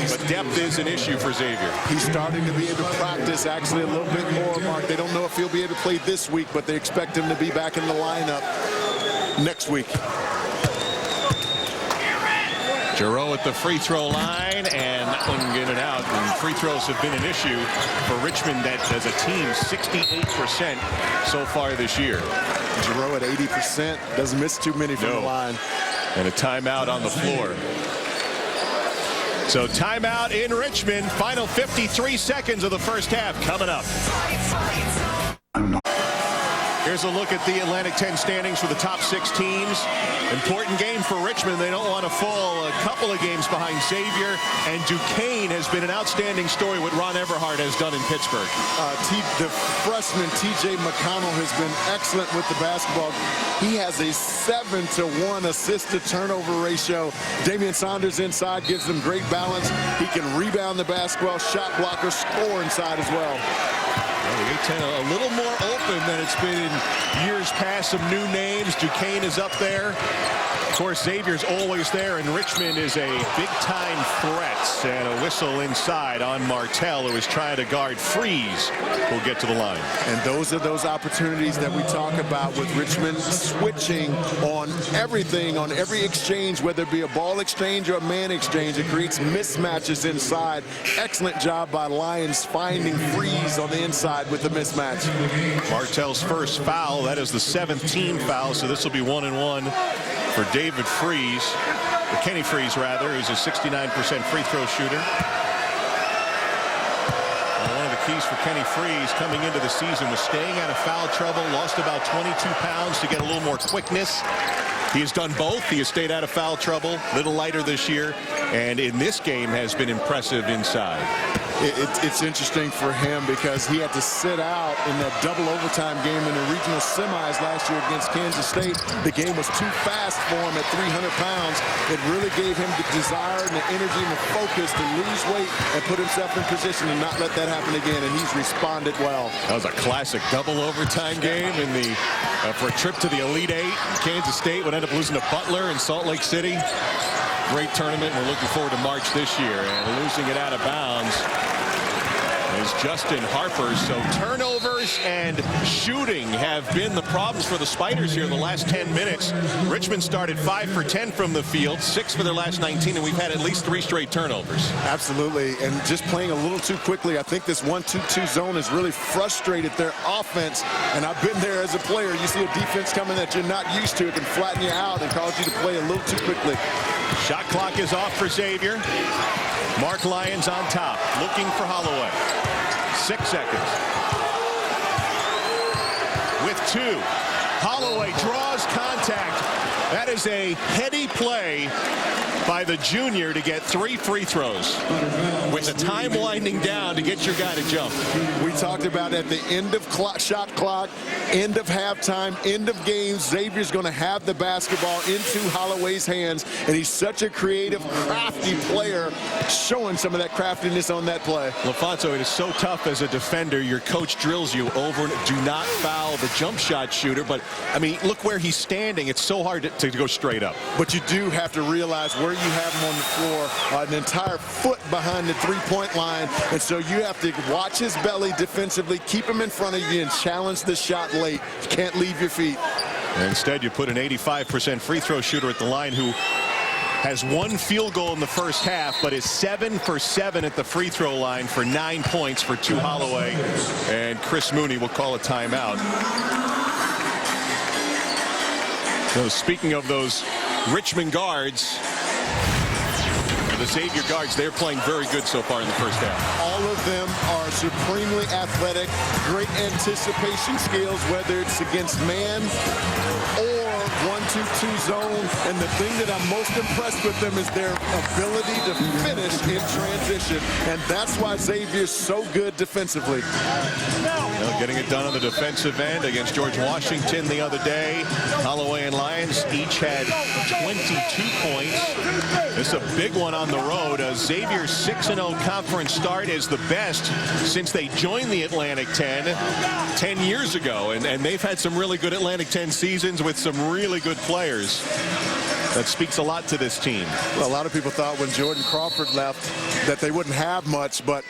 [SPEAKER 1] But depth is an issue for Xavier.
[SPEAKER 2] He's starting to be able to practice actually a little bit more, Mark. They don't know if he'll be able to play this week, but they expect him to be back in the lineup next week.
[SPEAKER 1] Giroux at the free throw line, and that one in and out. And free throws have been an issue for Richmond that as a team, 68% so far this year.
[SPEAKER 2] Giroux at 80%, doesn't miss too many from the line.
[SPEAKER 1] And a timeout on the floor. So timeout in Richmond. Final 53 seconds of the first half coming up. Here's a look at the Atlantic 10 standings for the top 6 teams. Important game for Richmond. They don't want to fall a couple of games behind Xavier. And Duquesne has been an outstanding story what Ron Everhart has done in Pittsburgh.
[SPEAKER 2] The freshman T.J. McConnell has been excellent with the basketball. He has a 7-to-1 assist-to-turnover ratio. Damian Saunders inside gives them great balance. He can rebound the basketball, shot blocker, score inside as well.
[SPEAKER 1] The A-10 a little more open than it's been in years past. Some new names. Duquesne is up there. Of course, Xavier's always there, and Richmond is a big-time threat. And a whistle inside on Martell, who is trying to guard Freeze, who'll get to the line.
[SPEAKER 2] And those are those opportunities that we talk about with Richmond switching on everything, on every exchange, whether it be a ball exchange or a man exchange. It creates mismatches inside. Excellent job by Lyons finding Freeze on the inside with the mismatch.
[SPEAKER 1] Martell's first foul. That is the 7th team foul, so this will be 1-1 for David Freeze, or Kenny Freeze rather, who's a 69% free throw shooter. And one of the keys for Kenny Freeze coming into the season was staying out of foul trouble, lost about 22 pounds to get a little more quickness. He has done both. He has stayed out of foul trouble, a little lighter this year, and in this game has been impressive inside.
[SPEAKER 2] It's interesting for him because he had to sit out in that double overtime game in the regional semis last year against Kansas State. The game was too fast for him at 300 pounds. It really gave him the desire and the energy and the focus to lose weight and put himself in position and not let that happen again, and he's responded well.
[SPEAKER 1] That was a classic double overtime game in the for a trip to the Elite Eight. Kansas State would end up losing to Butler in Salt Lake City. Great tournament. We're looking forward to March this year, and losing it out of bounds is Justin Harper. So turnovers and shooting have been the problems for the Spiders here in the last 10 minutes. Richmond started 5 for 10 from the field, 6 for their last 19, and we've had at least 3 straight turnovers.
[SPEAKER 2] Absolutely, and just playing a little too quickly. I think this 1-2-2 zone has really frustrated their offense, and I've been there as a player. You see a defense coming that you're not used to. It can flatten you out and cause you to play a little too quickly.
[SPEAKER 1] Shot clock is off for Xavier. Mark Lyons on top, looking for Halloway. 6 seconds. With 2. Halloway draws contact. That is a heady play by the junior to get 3 free throws with the time winding down to get your guy to jump.
[SPEAKER 2] We talked about at the end of shot clock, end of halftime, end of games, Xavier's going to have the basketball into Halloway's hands, and he's such a creative, crafty player, showing some of that craftiness on that play.
[SPEAKER 1] LaFonso, it is so tough as a defender. Your coach drills you over and do not foul the jump shot shooter, but I mean, look where he's standing. It's so hard to go straight up.
[SPEAKER 2] But you do have to realize where you have him on the floor, an entire foot behind the three-point line, and so you have to watch his belly defensively, keep him in front of you, and challenge the shot late. You can't leave your feet.
[SPEAKER 1] And instead, you put an 85% free throw shooter at the line who has 1 field goal in the first half, but is 7 for 7 at the free throw line for 9 points for 2 Halloway. And Chris Mooney will call a timeout. So speaking of those Richmond guards, the Xavier guards, they're playing very good so far in the first half.
[SPEAKER 2] All of them are supremely athletic, great anticipation skills, whether it's against man or 1-2-2 zone. And the thing that I'm most impressed with them is their ability to finish in transition. And that's why Xavier's so good defensively.
[SPEAKER 1] Getting it done on the defensive end against George Washington the other day. Halloway and Lyons each had 22 points. This is a big one on the road. Xavier's 6-0 conference start is the best since they joined the Atlantic 10 years ago. And they've had some really good Atlantic 10 seasons with some really good players. That speaks a lot to this team.
[SPEAKER 2] Well, a lot of people thought when Jordan Crawford left that they wouldn't have much, but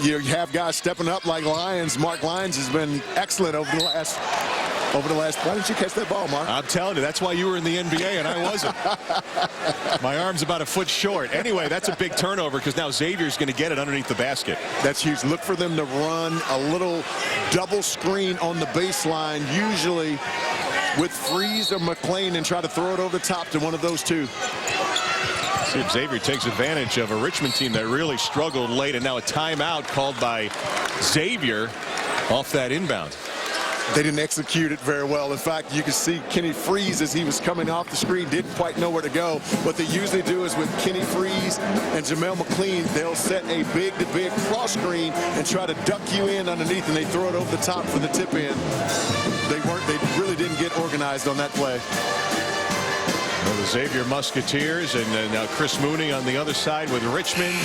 [SPEAKER 2] you have guys stepping up like Lyons. Mark Lyons has been excellent over the last. Why didn't you catch that ball, Mark?
[SPEAKER 1] I'm telling you, that's why you were in the NBA and I wasn't. My arm's about a foot short. Anyway, that's a big turnover because now Xavier's going to get it underneath the basket.
[SPEAKER 2] That's huge. Look for them to run a little double screen on the baseline, usually with Freeze or McLean, and try to throw it over the top to one of those two.
[SPEAKER 1] See if Xavier takes advantage of a Richmond team that really struggled late, and now a timeout called by Xavier off that inbound.
[SPEAKER 2] They didn't execute it very well. In fact, you can see Kenny Freeze as he was coming off the screen didn't quite know where to go. What they usually do is with Kenny Freeze and Jamel McLean, they'll set a big-to-big cross screen and try to duck you in underneath, and they throw it over the top for the tip in. They really didn't get organized on that play.
[SPEAKER 1] Well, the Xavier Musketeers and now Chris Mooney on the other side with Richmond.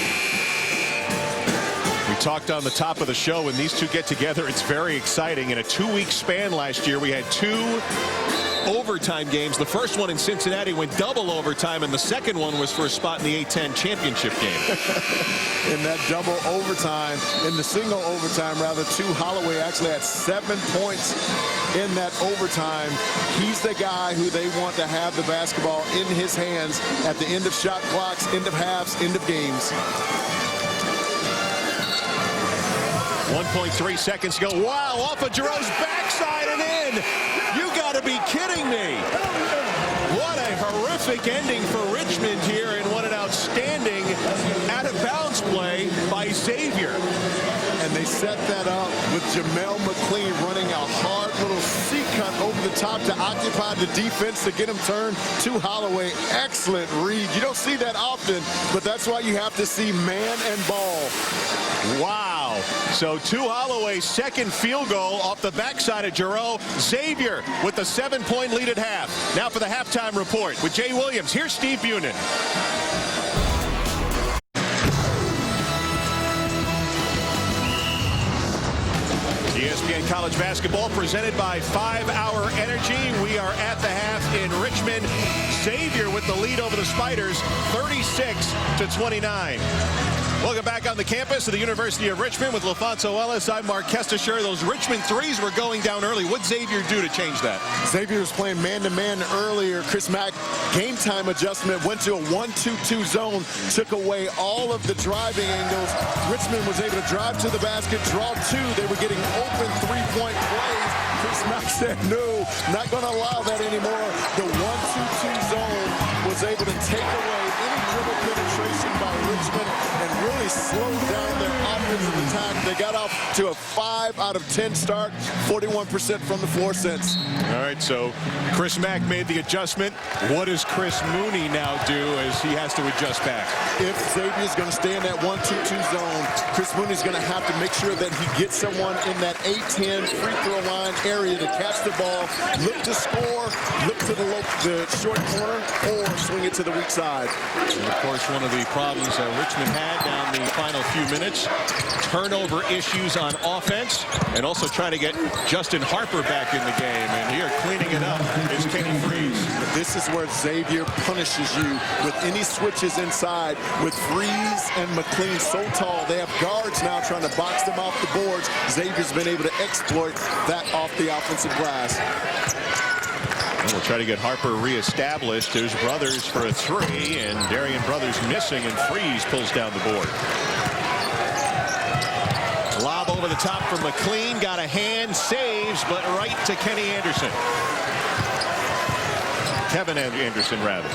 [SPEAKER 1] We talked on the top of the show, when these two get together, it's very exciting. In a 2-week span last year, we had 2 overtime games. The first one in Cincinnati went double overtime, and the second one was for a spot in the A-10 championship game.
[SPEAKER 2] In that double overtime, in the single overtime, rather, 2 Halloway actually had 7 points in that overtime. He's the guy who they want to have the basketball in his hands at the end of shot clocks, end of halves, end of games.
[SPEAKER 1] 1.3 seconds to go. Wow, off of Jerome's backside and in. You got to be kidding me. What a horrific ending for Richmond here, and what an outstanding out-of-bounds play by Xavier.
[SPEAKER 2] and they set that up with Jamel McLean running a hard little C-cut over the top to occupy the defense to get him turned to Halloway. Excellent read. You don't see that often, but that's why you have to see man and ball.
[SPEAKER 1] Wow. So to Halloway's second field goal off the backside of Giroux. Xavier with the 7-point lead at half. Now for the halftime report with Jay Williams. Here's Steve Bunin. ESPN College Basketball presented by 5-Hour Energy. We are at the half in Richmond. Xavier with the lead over the Spiders, 36-29. Welcome back on the campus of the University of Richmond with LaFonso Ellis. I'm Mark Kestisher. Those Richmond threes were going down early. What'd Xavier do to change that?
[SPEAKER 2] Xavier was playing man-to-man earlier. Chris Mack, game time adjustment, went to a 1-2-2 zone, took away all of the driving angles. Richmond was able to drive to the basket, draw two. They were getting open three-point plays. Chris Mack said, no, not going to allow that anymore. The 1-2-2 zone was able to take away any dribble penetration by Richmond and really slowed down their offensive attack. They got off to a 5 out of 10 start, 41% from the floor since.
[SPEAKER 1] All right, so Chris Mack made the adjustment. What does Chris Mooney now do as he has to adjust back?
[SPEAKER 2] If Xavier's going to stay in that 1-2-2 zone, Chris Mooney's going to have to make sure that he gets someone in that 8-10 free throw line area to catch the ball, look to score, look to the short corner, or swing it to the weak side.
[SPEAKER 1] And of course, one of the problems that Richmond had down the final few minutes, turnover issues on offense, and also trying to get Justin Harper back in the game. And here, cleaning it up is Kenny Freeze.
[SPEAKER 2] This is where Xavier punishes you with any switches inside. With Freeze and McLean so tall, they have guards now trying to box them off the boards. Xavier's been able to exploit that off the offensive glass.
[SPEAKER 1] We'll try to get Harper reestablished. There's Brothers for a three, and Darian Brothers missing, and Freeze pulls down the board. Lob over the top for McLean, got a hand, saves, but right to Kenny Anderson. Kevin Anderson, rather.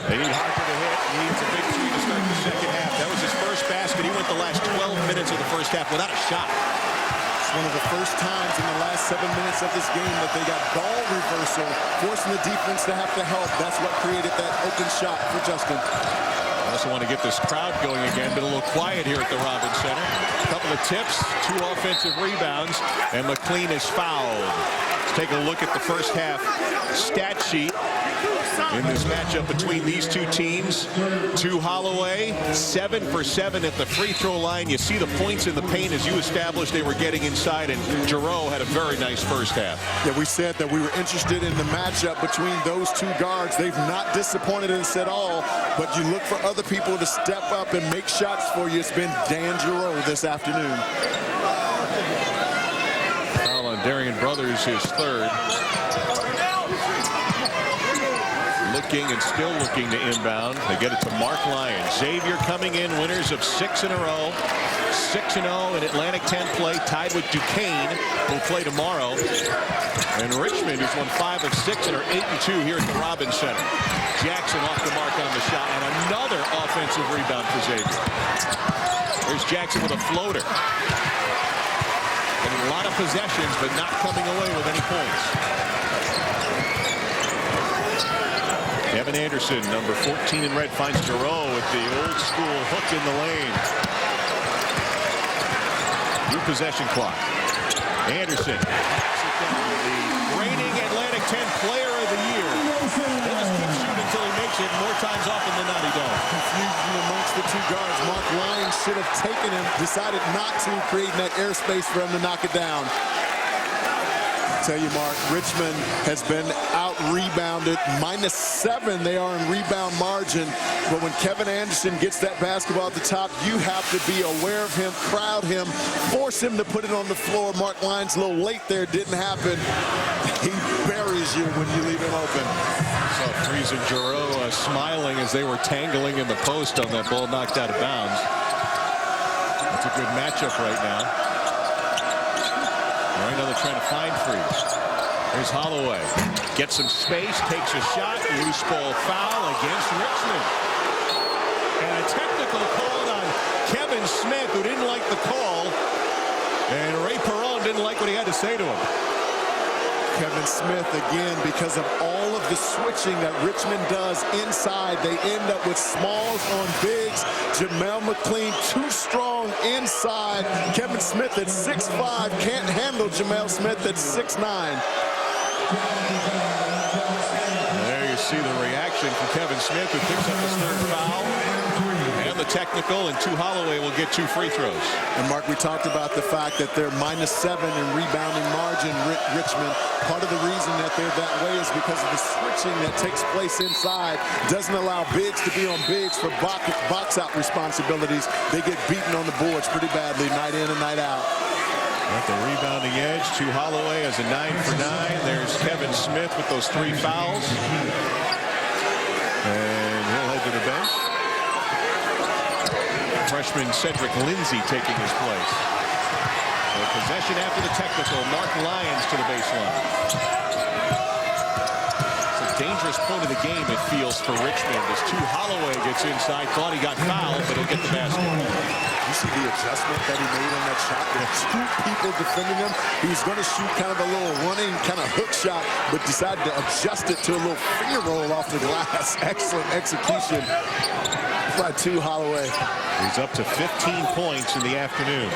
[SPEAKER 1] They need Harper to hit. He needs a big three to start the second half. That was his first basket. He went the last 12 minutes of the first half without a shot.
[SPEAKER 2] It's one of the first times in the last 7 minutes of this game that they got ball reversal, forcing the defense to have to help. That's what created that open shot for Justin.
[SPEAKER 1] I also want to get this crowd going again. Been a little quiet here at the Robins Center. A couple of tips, 2 offensive rebounds, and McLean is fouled. Let's take a look at the first half stat sheet in this matchup between these two teams. To Halloway, 7 for 7 at the free throw line. You see the points in the paint as you established they were getting inside, and Giroux had a very nice first half.
[SPEAKER 2] Yeah, we said that we were interested in the matchup between those two guards. They've not disappointed us at all, but you look for other people to step up and make shots for you. It's been Dan Giroux this afternoon.
[SPEAKER 1] Foul on Darian Brothers, his third. Looking and still looking to inbound. They get it to Mark Lyons. Xavier coming in, winners of 6 in a row. 6-0 in Atlantic 10 play, tied with Duquesne, who'll play tomorrow. And Richmond, who's won 5 of 6 and are 8-2 here at the Robins Center. Jackson off the mark on the shot, and another offensive rebound for Xavier. There's Jackson with a floater. Getting a lot of possessions, but not coming away with any points. Kevin Anderson, number 14 in red, finds Giroux with the old school hook in the lane. New possession clock. Anderson, the reigning Atlantic 10 player of the year. He'll just keep shooting until he makes it. More times often than not, he don't.
[SPEAKER 2] Confusion amongst the two guards. Mark Lyons should have taken him, decided not to, creating that airspace for him to knock it down. Tell you, Mark, Richmond has been out-rebounded. -7 they are in rebound margin. But when Kevin Anderson gets that basketball at the top, you have to be aware of him, crowd him, force him to put it on the floor. Mark Lyons a little late there, didn't happen. He buries you when you leave him open.
[SPEAKER 1] Saw Freeze and Giroux smiling as they were tangling in the post on that ball knocked out of bounds. That's a good matchup right now. Right now they're trying to find Freeze. Here's Halloway. Gets some space, takes a shot, loose ball foul against Richmond. And a technical called on Kevin Smith, who didn't like the call. And Ray Perron didn't like what he had to say to him.
[SPEAKER 2] Kevin Smith, again, because of all of the switching that Richmond does inside, they end up with smalls on bigs. Jamel McLean too strong inside. Kevin Smith at 6'5", can't handle Jamel Smith at 6'9".
[SPEAKER 1] There you see the reaction from Kevin Smith, who picks up his third foul. And the technical, and Halloway will get 2 free throws.
[SPEAKER 2] And Mark, we talked about the fact that they're -7 in rebounding margin, Richmond. Part of the reason that they're that way is because of the switching that takes place inside. Doesn't allow bigs to be on bigs for box-out responsibilities. They get beaten on the boards pretty badly night in and night out.
[SPEAKER 1] At the rebounding edge, Halloway has a 9 for 9. There's Kevin Smith with those 3 fouls. And he'll head to the bench. Freshman Cedric Lindsay taking his place. So possession after the technical. Mark Lyons to the baseline. It's a dangerous point of the game, it feels, for Richmond, as Halloway gets inside. Thought he got fouled, but he'll get the basket.
[SPEAKER 2] You see the adjustment that he made on that shot. There were 2 people defending him. He was going to shoot kind of a little running kind of hook shot, but decided to adjust it to a little finger roll off the glass. Excellent execution by Halloway.
[SPEAKER 1] He's up to 15 points in the afternoon.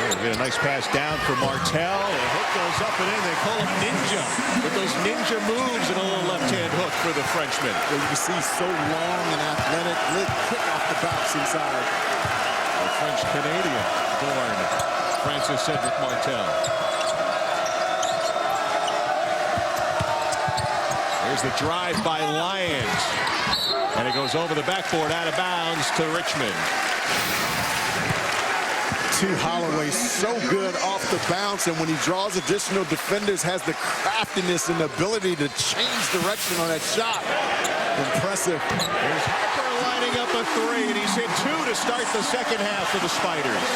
[SPEAKER 1] We'll get a nice pass down for Martell. The hook goes up and in. They call him Ninja with those ninja moves and a little left-hand hook for the Frenchman.
[SPEAKER 2] Well, you can see so long and athletic, really quick off the bounce inside.
[SPEAKER 1] The French-Canadian born Francis Cedric Martell. There's the drive by Lyons. And it goes over the backboard, out of bounds to Richmond.
[SPEAKER 2] Halloway so good off the bounce, and when he draws additional defenders, has the craftiness and the ability to change direction on that shot. Impressive.
[SPEAKER 1] There's Harper lining up a 3, and he's hit 2 to start the second half for the Spiders.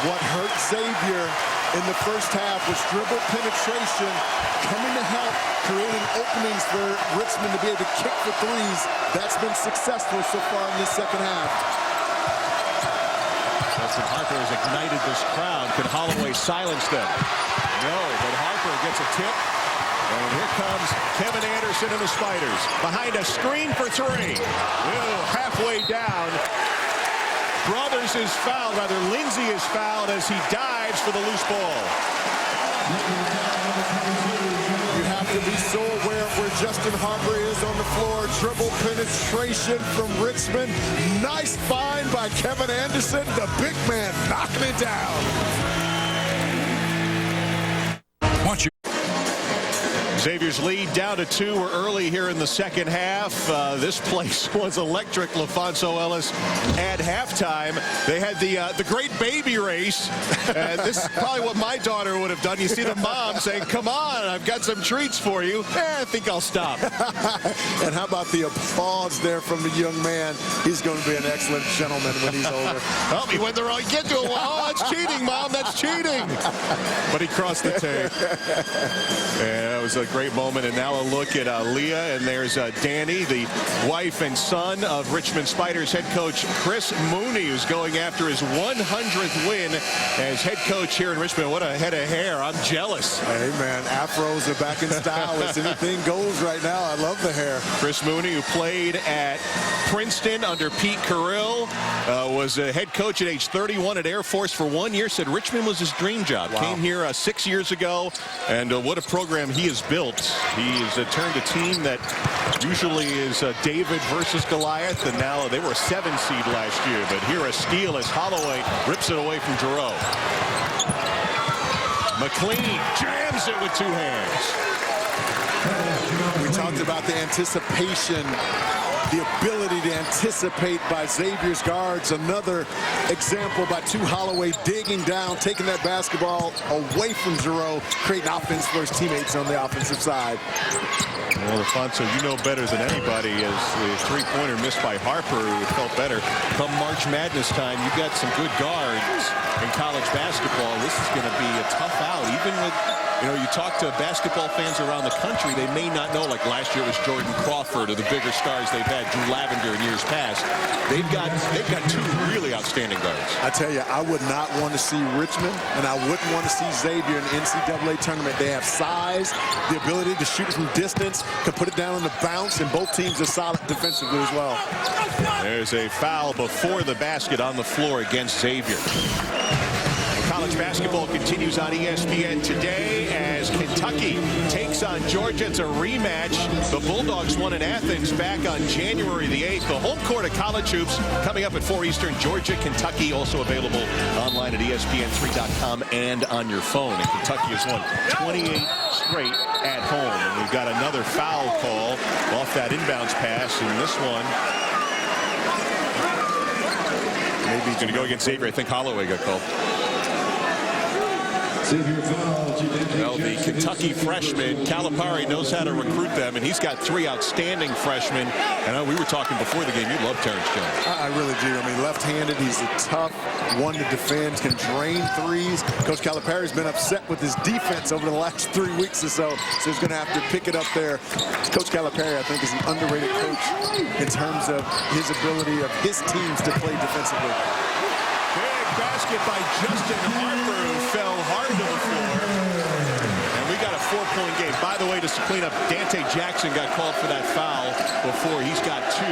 [SPEAKER 2] What hurt Xavier in the first half was dribble penetration, coming to help, creating openings for Richmond to be able to kick for 3s. That's been successful so far in this second half.
[SPEAKER 1] Justin Harper has ignited this crowd. Can Halloway silence them? No, but Harper gets a tip. And here comes Kevin Anderson and the Spiders. Behind a screen for 3. Halfway down. Brothers is fouled, rather Lindsay is fouled as he dives for the loose ball.
[SPEAKER 2] You have to be so aware of where Justin Harper is on the floor. Dribble penetration from Richmond. Nice find by Kevin Anderson. The big man knocking it down.
[SPEAKER 1] Xavier's lead down to 2. We're early here in the second half. This place was electric, LaFonso Ellis. At halftime, they had the great baby race. This is probably what my daughter would have done. You see the mom saying, come on, I've got some treats for you. I think I'll stop.
[SPEAKER 2] And how about the applause there from the young man? He's going to be an excellent gentleman when he's older.
[SPEAKER 1] Oh, he went the wrong. Get to him. Oh, that's cheating, Mom. That's cheating. But he crossed the tape. Yeah, it was a great moment. And now a look at Leah, and there's Danny, the wife and son of Richmond Spiders head coach Chris Mooney, who's going after his 100th win as head coach here in Richmond. What a head of hair. I'm jealous.
[SPEAKER 2] Hey, man, afros are back in style. As anything goes right now. I love the hair.
[SPEAKER 1] Chris Mooney, who played at Princeton under Pete Carrill, was a head coach at age 31 at Air Force for 1 year, said Richmond was his dream job. Wow. Came here 6 years ago, and what a program he has built. He's turned a team that usually is David versus Goliath, and now they were a 7 seed last year. But here a steal as Halloway rips it away from Giroux. McLean jams it with 2 hands.
[SPEAKER 2] We talked about the anticipation, the ability to anticipate by Xavier's guards. Another example by Halloway digging down, taking that basketball away from Giroux, creating offense for his teammates on the offensive side.
[SPEAKER 1] Well, Alfonso, you know better than anybody, as the three-pointer missed by Harper, it felt better. Come March Madness time, you got some good guards in college basketball. This is going to be a tough out. Even with, you talk to basketball fans around the country, they may not know, like last year it was Jordan Crawford or the bigger stars they've had, Drew Lavender in years past. They've got two really outstanding guards.
[SPEAKER 4] I tell you, I would not want to see Richmond, and I wouldn't want to see Xavier in the NCAA tournament. They have size, the ability to shoot from distance, can put it down on the bounce, and both teams are solid defensively as well.
[SPEAKER 1] There's a foul before the basket on the floor against Xavier. College basketball continues on ESPN today as Kentucky takes on Georgia. It's a rematch. The Bulldogs won in Athens back on January the 8th. The home court of college hoops coming up at 4 Eastern. Georgia, Kentucky, also available online at ESPN3.com and on your phone. And Kentucky has won 28 straight at home. And we've got another foul call off that inbounds pass. And this one, maybe he's going to go against Xavier. I think Halloway got called. Well, the Kentucky freshman, Calipari, knows how to recruit them, and he's got three outstanding freshmen. I know we were talking before the game. You love Terrence Jones.
[SPEAKER 4] I really do. I mean, left-handed, he's a tough one to defend, can drain threes. Coach Calipari's been upset with his defense over the last 3 weeks or so he's going to have to pick it up there. Coach Calipari, I think, is an underrated coach in terms of his ability of his teams to play defensively.
[SPEAKER 1] Big basket by Justin Harper, who fell hard to the floor. And we got a 4-point game. By the way, just to clean up, Dante Jackson got called for that foul before. He's got 2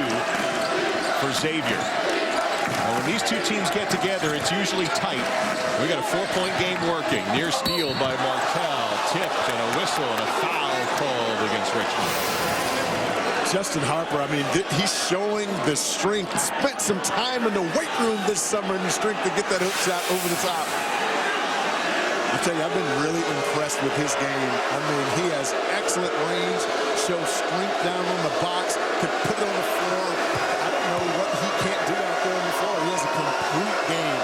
[SPEAKER 1] for Xavier. Now, when these two teams get together, it's usually tight. We got a 4-point game working. Near steal by Markel. Tipped and a whistle and a foul called against Richmond.
[SPEAKER 4] Justin Harper, I mean, he's showing the strength. Spent some time in the weight room this summer in the strength to get that hook shot over the top. I tell you, I've been really impressed with his game. I mean, he has excellent range, shows strength down on the box, can put it on the floor. I don't know what he can't do out there on the floor. He has a complete game.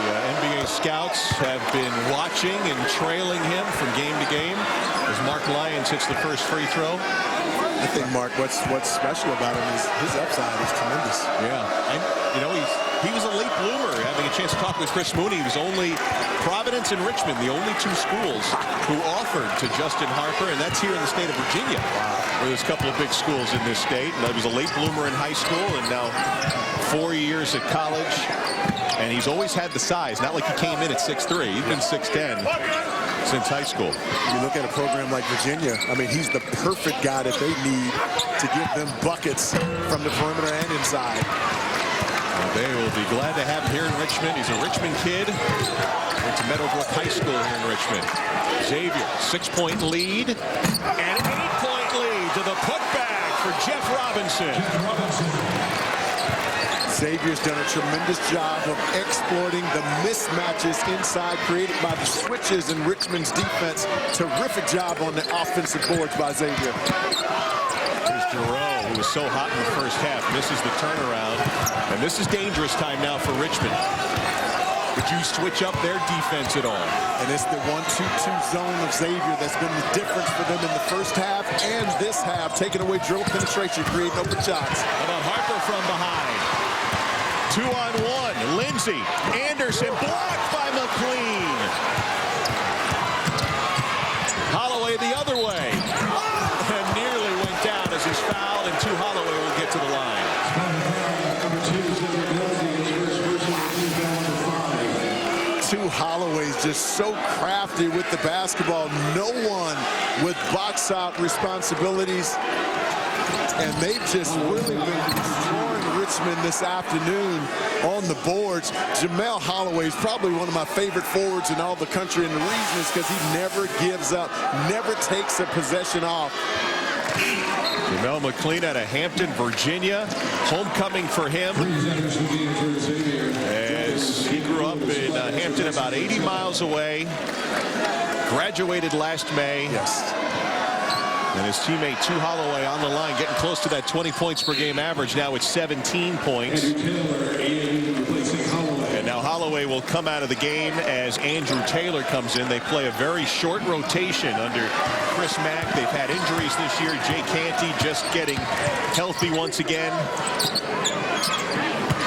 [SPEAKER 1] The NBA scouts have been watching and trailing him from game to game as Mark Lyons hits the first free throw.
[SPEAKER 4] I think, Mark, what's special about him is his upside is tremendous.
[SPEAKER 1] Yeah, and he was a late bloomer. Having a chance to talk with Chris Mooney, he was only Providence and Richmond, the only 2 schools who offered to Justin Harper, and that's here in the state of Virginia. Where there's a couple of big schools in this state. And he was a late bloomer in high school, and now 4 years at college. And he's always had the size. Not like he came in at 6'3". He's been 6'10". since high school.
[SPEAKER 4] You look at a program like Virginia, I mean, he's the perfect guy that they need to give them buckets from the perimeter and inside.
[SPEAKER 1] They will be glad to have him here in Richmond. He's a Richmond kid. Went to Meadowbrook High School here in Richmond. Xavier, 6-point lead. And 8-point lead to the putback for Jeff Robinson.
[SPEAKER 4] Xavier's done a tremendous job of exploiting the mismatches inside created by the switches in Richmond's defense. Terrific job on the offensive boards by Xavier.
[SPEAKER 1] Here's Giroux, who was so hot in the first half, misses the turnaround. And this is dangerous time now for Richmond. Would you switch up their defense at all?
[SPEAKER 4] And it's the 1-2-2 zone of Xavier that's been the difference for them in the first half and this half, taking away dribble penetration, creating open shots.
[SPEAKER 1] How about Harper from behind? 2-on-1. Lindsay, Anderson, blocked by McLean. Halloway the other way. And nearly went down as he's fouled, and Halloway will get to the line.
[SPEAKER 4] Halloway's just so crafty with the basketball. No one with box out responsibilities. And they've just really been destroying Richmond this afternoon on the boards. Jamel Halloway is probably one of my favorite forwards in all the country, and the reason is because he never gives up, never takes a possession off.
[SPEAKER 1] Jamel McLean out of Hampton, Virginia. Homecoming for him. As he grew up in Hampton, about 80 miles away. Graduated last May.
[SPEAKER 4] Yes.
[SPEAKER 1] And his teammate, Halloway, on the line, getting close to that 20 points per game average. Now it's 17 points. And Now Halloway will come out of the game as Andrew Taylor comes in. They play a very short rotation under Chris Mack. They've had injuries this year. Jay Canty just getting healthy once again.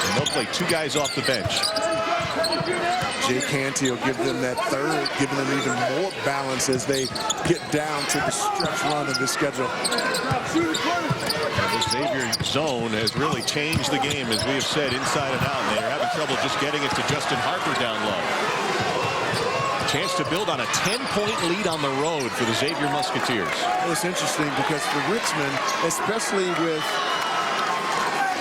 [SPEAKER 1] And they'll play 2 guys off the bench.
[SPEAKER 4] Jay Canty will give them that third, giving them even more balance as they get down to the stretch run of the schedule.
[SPEAKER 1] The Xavier zone has really changed the game, as we have said, inside and out. And they're having trouble just getting it to Justin Harper down low. Chance to build on a 10-point lead on the road for the Xavier Musketeers.
[SPEAKER 4] Well, it's interesting because for Richmond, especially with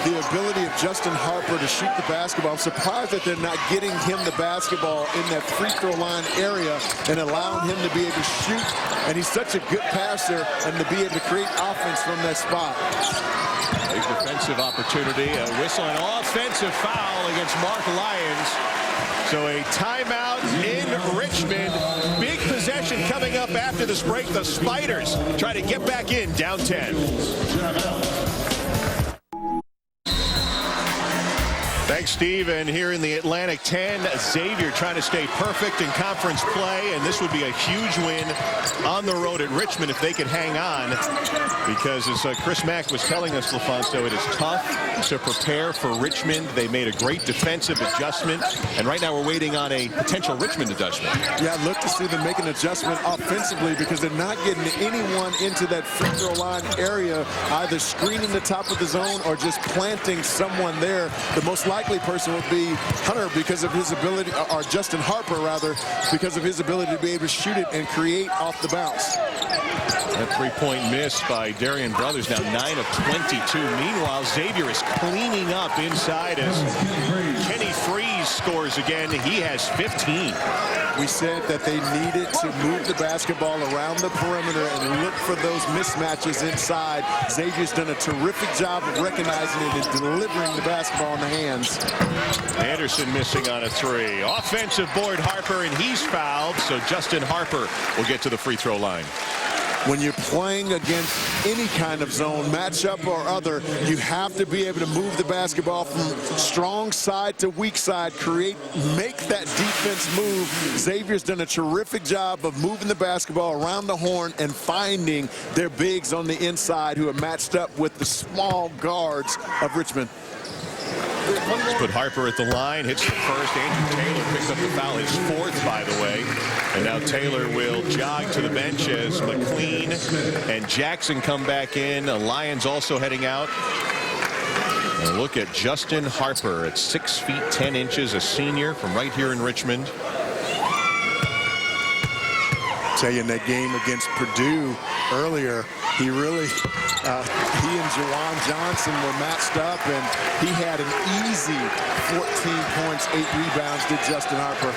[SPEAKER 4] the ability of Justin Harper to shoot the basketball, I'm surprised that they're not getting him the basketball in that free throw line area and allowing him to be able to shoot. And he's such a good passer, and to be able to create offense from that spot.
[SPEAKER 1] A defensive opportunity, a whistle, and offensive foul against Mark Lyons. So a timeout in Richmond. Big possession coming up after this break. The Spiders try to get back in, down 10. Thanks, Steve. And here in the Atlantic 10, Xavier trying to stay perfect in conference play. And this would be a huge win on the road at Richmond if they could hang on. Because as Chris Mack was telling us, LaFonso, it is tough to prepare for Richmond. They made a great defensive adjustment. And right now we're waiting on a potential Richmond adjustment.
[SPEAKER 4] Yeah, I'd look to see them make an adjustment offensively because they're not getting anyone into that free throw line area, either screening the top of the zone or just planting someone there. The most likely person would be Hunter because of his ability, or Justin Harper rather, because of his ability to be able to shoot it and create off the bounce.
[SPEAKER 1] That three-point miss by Darian Brothers, now 9 of 22. Meanwhile, Xavier is cleaning up inside as Kenny Freeze scores again. He has 15.
[SPEAKER 4] We said that they needed to move the basketball around the perimeter and look for those mismatches inside. Xavier's done a terrific job of recognizing it and delivering the basketball in the hands.
[SPEAKER 1] Anderson missing on a 3. Offensive board Harper, and he's fouled, so Justin Harper will get to the free throw line.
[SPEAKER 4] When you're playing against any kind of zone, matchup or other, you have to be able to move the basketball from strong side to weak side, make that defense move. Xavier's done a terrific job of moving the basketball around the horn and finding their bigs on the inside who are matched up with the small guards of Richmond.
[SPEAKER 1] Let's put Harper at the line, hits the first. Andrew Taylor picks up the foul, his 4th, by the way. And now Taylor will jog to the bench as McLean and Jackson come back in. Lyons also heading out. And look at Justin Harper at 6 feet 10 inches, a senior from right here in Richmond.
[SPEAKER 4] Tell you, in that game against Purdue earlier, he really, he and Jawan Johnson were matched up, and he had an easy 14 points, 8 rebounds, did Justin Harper.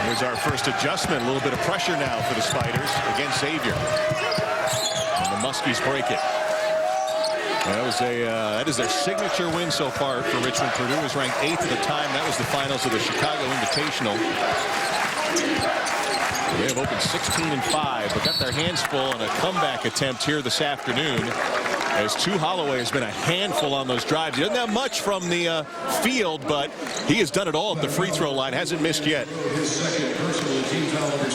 [SPEAKER 1] Here's our first adjustment. A little bit of pressure now for the Spiders against Xavier. And the Muskies break it. That is their signature win so far for Richmond. Purdue was ranked 8th at the time. That was the finals of the Chicago Invitational. They have opened 16-5, but got their hands full on a comeback attempt here this afternoon. As Halloway has been a handful on those drives. He doesn't have much from the field, but he has done it all at the free throw line. Hasn't missed yet.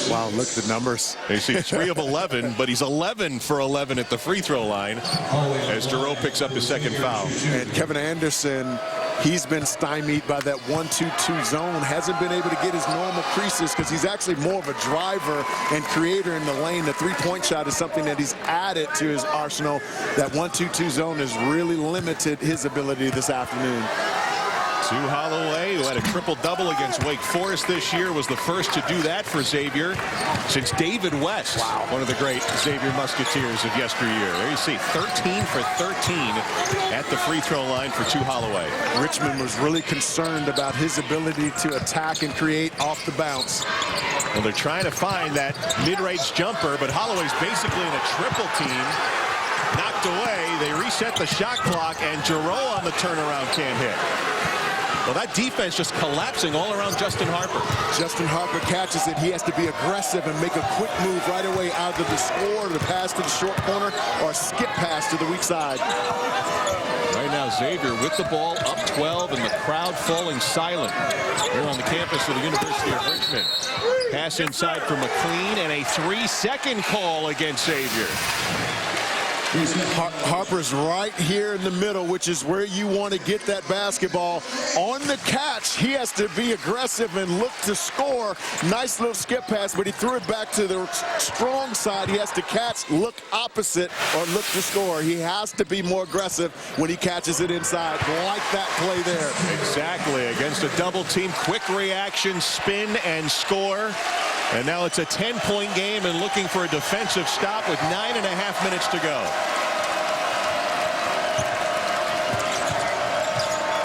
[SPEAKER 4] Wow, look at the numbers.
[SPEAKER 1] You see 3 of 11, but he's 11 for 11 at the free throw line as Giroux picks up his 2nd foul.
[SPEAKER 4] And Kevin Anderson, he's been stymied by that 1-2-2 zone. Hasn't been able to get his normal creases because he's actually more of a driver and creator in the lane. The 3-point shot is something that he's added to his arsenal. That 1-2-2 zone has really limited his ability this afternoon.
[SPEAKER 1] Halloway, who had a triple-double against Wake Forest this year, was the first to do that for Xavier since David West, one of the great Xavier Musketeers of yesteryear. There you see 13 for 13 at the free throw line for Halloway.
[SPEAKER 4] Richmond was really concerned about his ability to attack and create off the bounce.
[SPEAKER 1] Well, they're trying to find that mid-range jumper, but Holloway's basically in a triple team. Knocked away. They reset the shot clock, and Giroux on the turnaround can't hit. Well, that defense just collapsing all around Justin Harper.
[SPEAKER 4] Justin Harper catches it. He has to be aggressive and make a quick move right away, either the score, the pass to the short corner, or skip pass to the weak side.
[SPEAKER 1] Right right now. Xavier with the ball, up 12, and the crowd falling silent here on the campus of the University of Richmond. Pass inside for McLean, and a 3-second call against Xavier.
[SPEAKER 4] Harper's right here in the middle, which is where you want to get that basketball. On the catch, he has to be aggressive and look to score. Nice little skip pass, but he threw it back to the strong side. He has to catch, look opposite, or look to score. He has to be more aggressive when he catches it inside. Like that play there.
[SPEAKER 1] Exactly. Against a double team, quick reaction, spin, and score. And now it's a 10-point game and looking for a defensive stop with 9.5 minutes to go.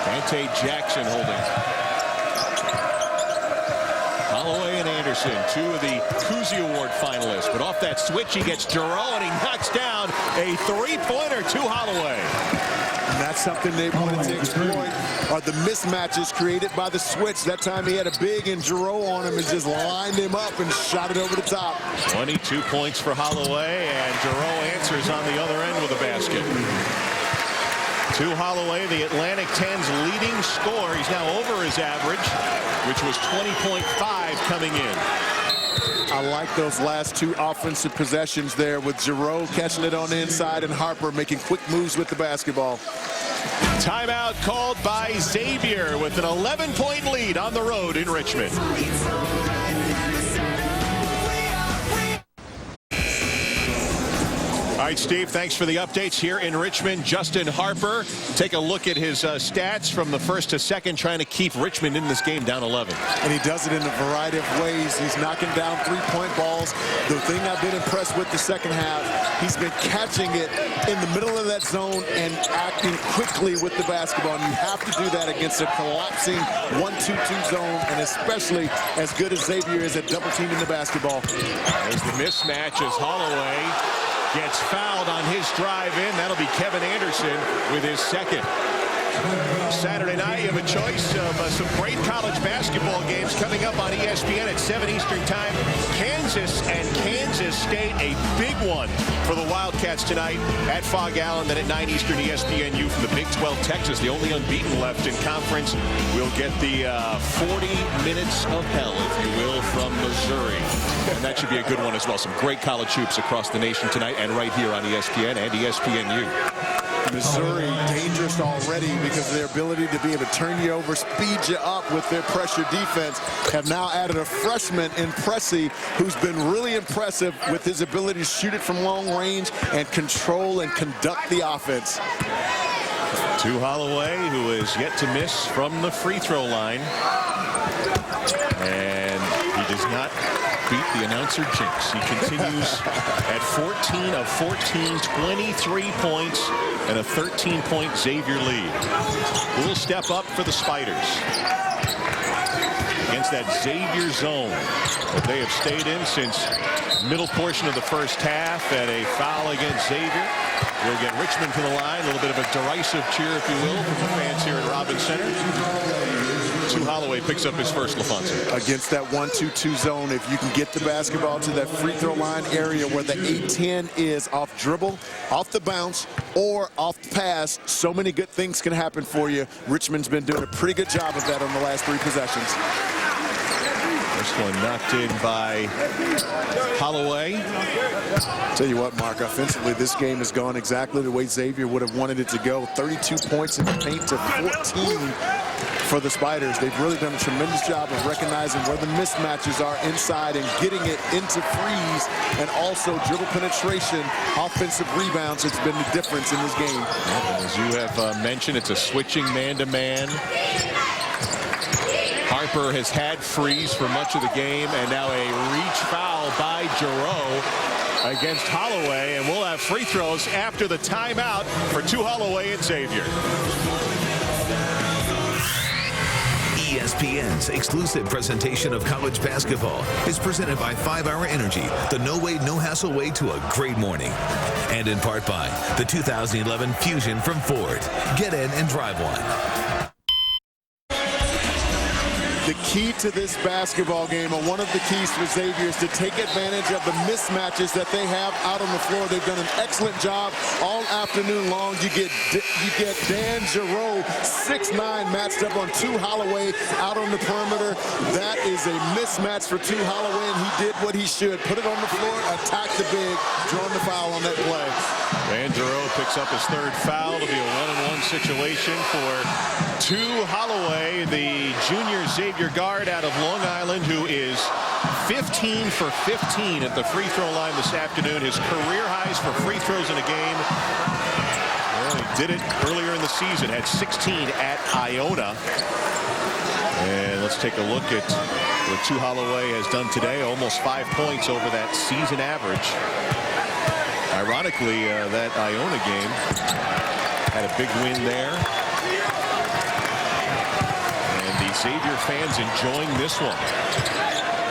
[SPEAKER 1] Dante Jackson holding. Halloway and Anderson, two of the Cousy Award finalists. But off that switch, he gets Giroux, and he knocks down a three-pointer to Holloway.
[SPEAKER 4] And that's something they wanted to exploit, are the mismatches created by the switch. That time he had a big and Giroux on him and just lined him up and shot it over the top.
[SPEAKER 1] 22 points for Holloway, and Giroux answers on the other end with a basket. To Halloway, the Atlantic 10's leading scorer. He's now over his average, which was 20.5 coming in.
[SPEAKER 4] I like those last two offensive possessions there with Giroux catching it on the inside and Harper making quick moves with the basketball.
[SPEAKER 1] Timeout called by Xavier with an 11-point lead on the road in Richmond. All right, Steve, thanks for the updates here in Richmond. Justin Harper, take a look at his stats from the first to second, trying to keep Richmond in this game down 11.
[SPEAKER 4] And he does it in a variety of ways. He's knocking down three-point balls. The thing I've been impressed with the second half, he's been catching it in the middle of that zone and acting quickly with the basketball. And you have to do that against a collapsing 1-2-2 zone, and especially as good as Xavier is at double-teaming the basketball.
[SPEAKER 1] There's the mismatch as Halloway gets fouled on his drive in. That'll be Kevin Anderson with his second. Saturday night, you have a choice of some great college basketball games coming up on ESPN at 7 Eastern Time. Kansas and Kansas State, a big one for the Wildcats tonight at Fog Allen. Then at 9 Eastern, ESPNU from the Big 12 Texas, the only unbeaten left in conference. We'll get the 40 minutes of hell, if you will, from Missouri. And that should be a good one as well. Some great college hoops across the nation tonight and right here on ESPN and ESPNU.
[SPEAKER 4] Missouri dangerous already because of their ability to be able to turn you over, speed you up with their pressure defense. Have now added a freshman in Pressey who's been really impressive with his ability to shoot it from long range and control and conduct the offense.
[SPEAKER 1] To Halloway, who is yet to miss from the free throw line. And he does not beat the announcer jinx. He continues at 14 of 14, 23 points, and a 13-point Xavier lead. A little step up for the Spiders against that Xavier zone that they have stayed in since middle portion of the first half, and a foul against Xavier. We'll get Richmond to the line. A little bit of a derisive cheer, if you will, from the fans here at Robins Center. Halloway picks up his first, LaFonso.
[SPEAKER 4] Against that 1-2-2 zone, if you can get the basketball to that free throw line area where the 8-10 is off dribble, off the bounce, or off the pass, so many good things can happen for you. Richmond's been doing a pretty good job of that on the last three possessions.
[SPEAKER 1] First one knocked in by Halloway.
[SPEAKER 4] Tell you what, Mark, offensively, this game has gone exactly the way Xavier would have wanted it to go. 32 points in the paint to 14 for the Spiders. They've really done a tremendous job of recognizing where the mismatches are inside and getting it into freeze, and also dribble penetration, offensive rebounds. It's been the difference in this game.
[SPEAKER 1] As you have mentioned, it's a switching man-to-man. Harper has had freeze for much of the game, and now a reach foul by Giroux against Halloway, and we'll have free throws after the timeout for Halloway and Xavier.
[SPEAKER 3] ESPN's exclusive presentation of college basketball is presented by 5-Hour Energy, the no-wait, no-hassle way to a great morning. And in part by the 2011 Fusion from Ford. Get in and drive one.
[SPEAKER 4] The key to this basketball game, or one of the keys for Xavier, is to take advantage of the mismatches that they have out on the floor. They've done an excellent job all afternoon long. You get Dan Giroux, 6'9", matched up on Halloway out on the perimeter. That is a mismatch for Halloway, and he did what he should. Put it on the floor, attack the big, drawing the foul on that play.
[SPEAKER 1] Dan Giroux picks up his third foul. It'll be a 1-on-1 situation for Halloway, the junior Xavier guard out of Long Island, who is 15 for 15 at the free throw line this afternoon. His career highs for free throws in a game. Well, he did it earlier in the season, had 16 at Iona. And let's take a look at what Halloway has done today. Almost 5 points over that season average. Ironically, that Iona game had a big win there. And the Xavier fans enjoying this one.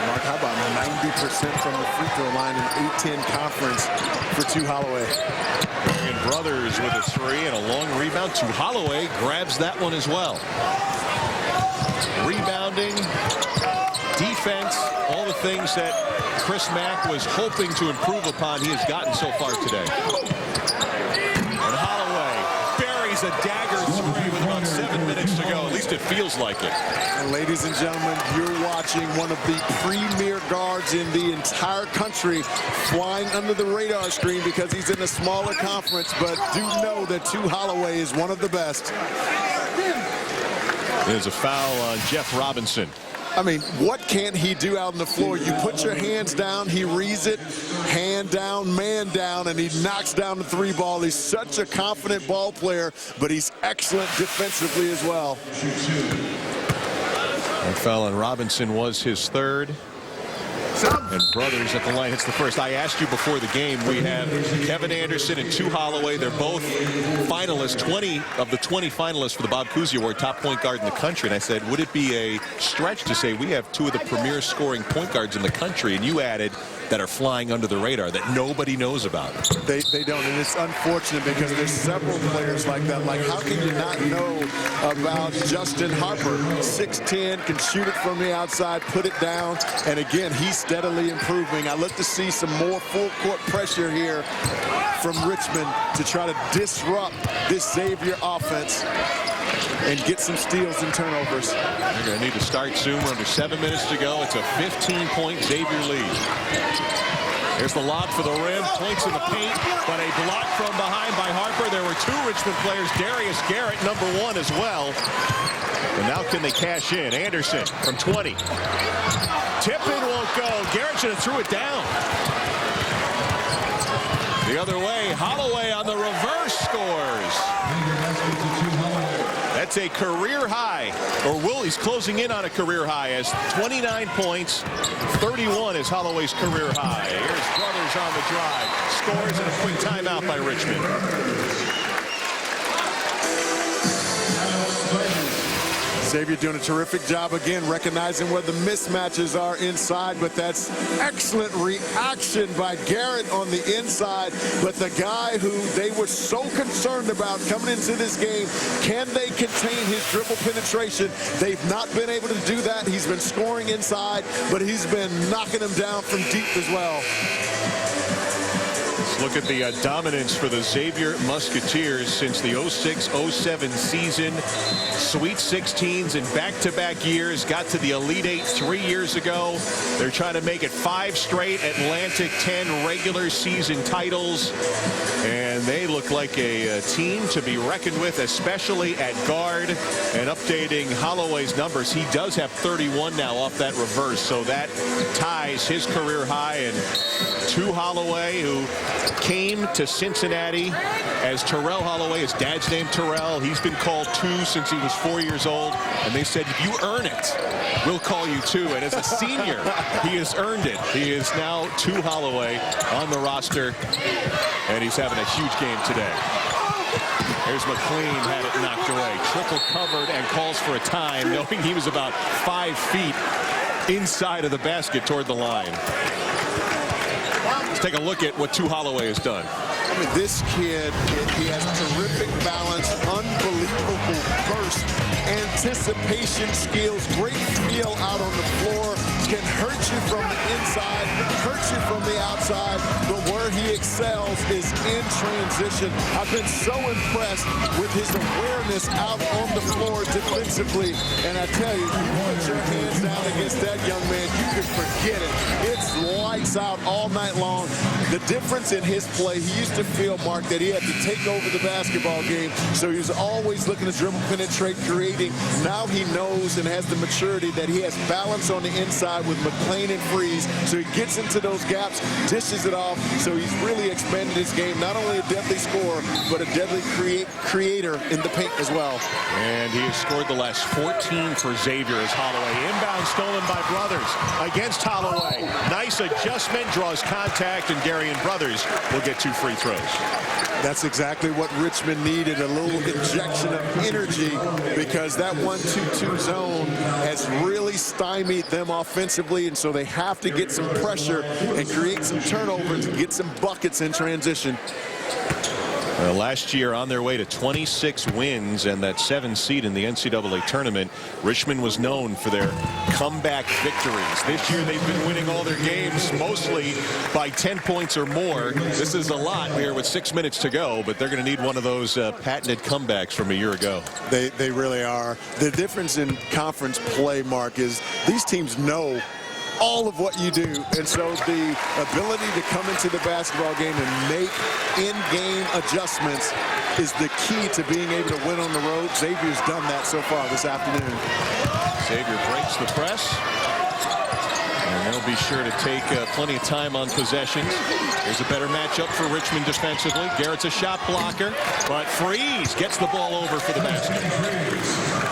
[SPEAKER 4] Mark, how about 90% from the free throw line in A-10 conference for Halloway?
[SPEAKER 1] And Brothers with a three and a long rebound. Halloway grabs that one as well. Rebounding, defense, all the things that Chris Mack was hoping to improve upon, he has gotten so far today. And Halloway buries a dagger three with about 7 minutes to go. At least it feels like it.
[SPEAKER 4] And ladies and gentlemen, you're watching one of the premier guards in the entire country flying under the radar screen because he's in a smaller conference, but do know that Halloway is one of the best.
[SPEAKER 1] There's a foul on Jeff Robinson.
[SPEAKER 4] I mean, what can't he do out on the floor? You put your hands down, he reads it, hand down, man down, and he knocks down the three ball. He's such a confident ball player, but he's excellent defensively as well.
[SPEAKER 1] That foul on Robinson was his third. And Brothers at the line hits the first. I asked you before the game, we have Kevin Anderson and Halloway. They're both finalists, 20 of the 20 finalists for the Bob Cousy Award, top point guard in the country. And I said, would it be a stretch to say we have two of the premier scoring point guards in the country? And you added that are flying under the radar that nobody knows about.
[SPEAKER 4] They don't, and it's unfortunate because there's several players like that. Like, how can you not know about Justin Harper? 6'10", can shoot it from the outside, put it down, and again, he's steadily improving. I look to see some more full court pressure here from Richmond to try to disrupt this Xavier offense and get some steals and turnovers.
[SPEAKER 1] They're going to need to start soon. We're under 7 minutes to go. It's a 15-point Xavier lead. Here's the lob for the rim. Points in the paint, but a block from behind by Harper. There were two Richmond players. Darius Garrett, number 1 as well. And now can they cash in? Anderson from 20. Tip-in won't go. Garrett should have threw it down. The other way, Halloway on the reverse scores. That's a career high, or he's closing in on a career high as 29 points, 31 is Halloway's career high. Here's Brothers on the drive, scores and a quick timeout by Richmond.
[SPEAKER 4] Xavier doing a terrific job again, recognizing where the mismatches are inside, but that's excellent reaction by Garrett on the inside. But the guy who they were so concerned about coming into this game, can they contain his dribble penetration? They've not been able to do that. He's been scoring inside, but he's been knocking them down from deep as well.
[SPEAKER 1] Let's look at the dominance for the Xavier Musketeers since the 06-07 season. Sweet 16s in back-to-back years. Got to the Elite Eight 3 years ago. They're trying to make it 5 straight Atlantic 10 regular season titles. And they look like a team to be reckoned with, especially at guard. And updating Halloway's numbers, he does have 31 now off that reverse. So that ties his career high. And Halloway, who came to Cincinnati as Terrell Halloway. His dad's named Terrell. He's been called 2 since he was 4 years old. And they said, if you earn it, we'll call you 2. And as a senior, he has earned it. He is now Halloway on the roster. And he's having a huge game today. Here's McLean, had it knocked away. Triple covered and calls for a time, knowing he was about 5 feet inside of the basket toward the line. Let's take a look at what Halloway has done.
[SPEAKER 4] I mean, this kid, he has terrific balance, unbelievable burst, anticipation skills, great feel out on the floor, can hurt you from the inside, hurt you from the outside, but where he excels is in transition. I've been so impressed with his awareness out on the floor defensively, and I tell you, you put your hands down against that young man, you can forget it. It's lights out all night long. The difference in his play, he used to feel, Mark, that he had to take over the basketball game, so he was always looking to dribble, penetrate, creating. Now he knows and has the maturity that he has balance on the inside with McClain and Freeze, so he gets into those gaps, dishes it off, so he's really expanded his game. Not only a deadly scorer, but a deadly creator in the paint as well.
[SPEAKER 1] And he has scored the last 14 for Xavier as Halloway. Inbound stolen by Brothers against Halloway. Nice adjustment, draws contact, and Darian Brothers will get 2 free throws.
[SPEAKER 4] That's exactly what Richmond needed, a little injection of energy, because that 1-2-2 zone has really stymied them offensively, and so they have to get some pressure and create some turnovers and get some buckets in transition.
[SPEAKER 1] Last year on their way to 26 wins and that 7th seed in the NCAA tournament, Richmond was known for their comeback victories. This year they've been winning all their games mostly by 10 points or more. This is a lot here with 6 minutes to go, but they're going to need one of those patented comebacks from a year ago.
[SPEAKER 4] They really are. The difference in conference play, Mark, is these teams know all of what you do, and so the ability to come into the basketball game and make in-game adjustments is the key to being able to win on the road. Xavier's done that so far this afternoon.
[SPEAKER 1] Xavier breaks the press, and they'll be sure to take plenty of time on possessions. There's a better matchup for Richmond defensively. Garrett's a shot blocker, but Freeze gets the ball over for the basket.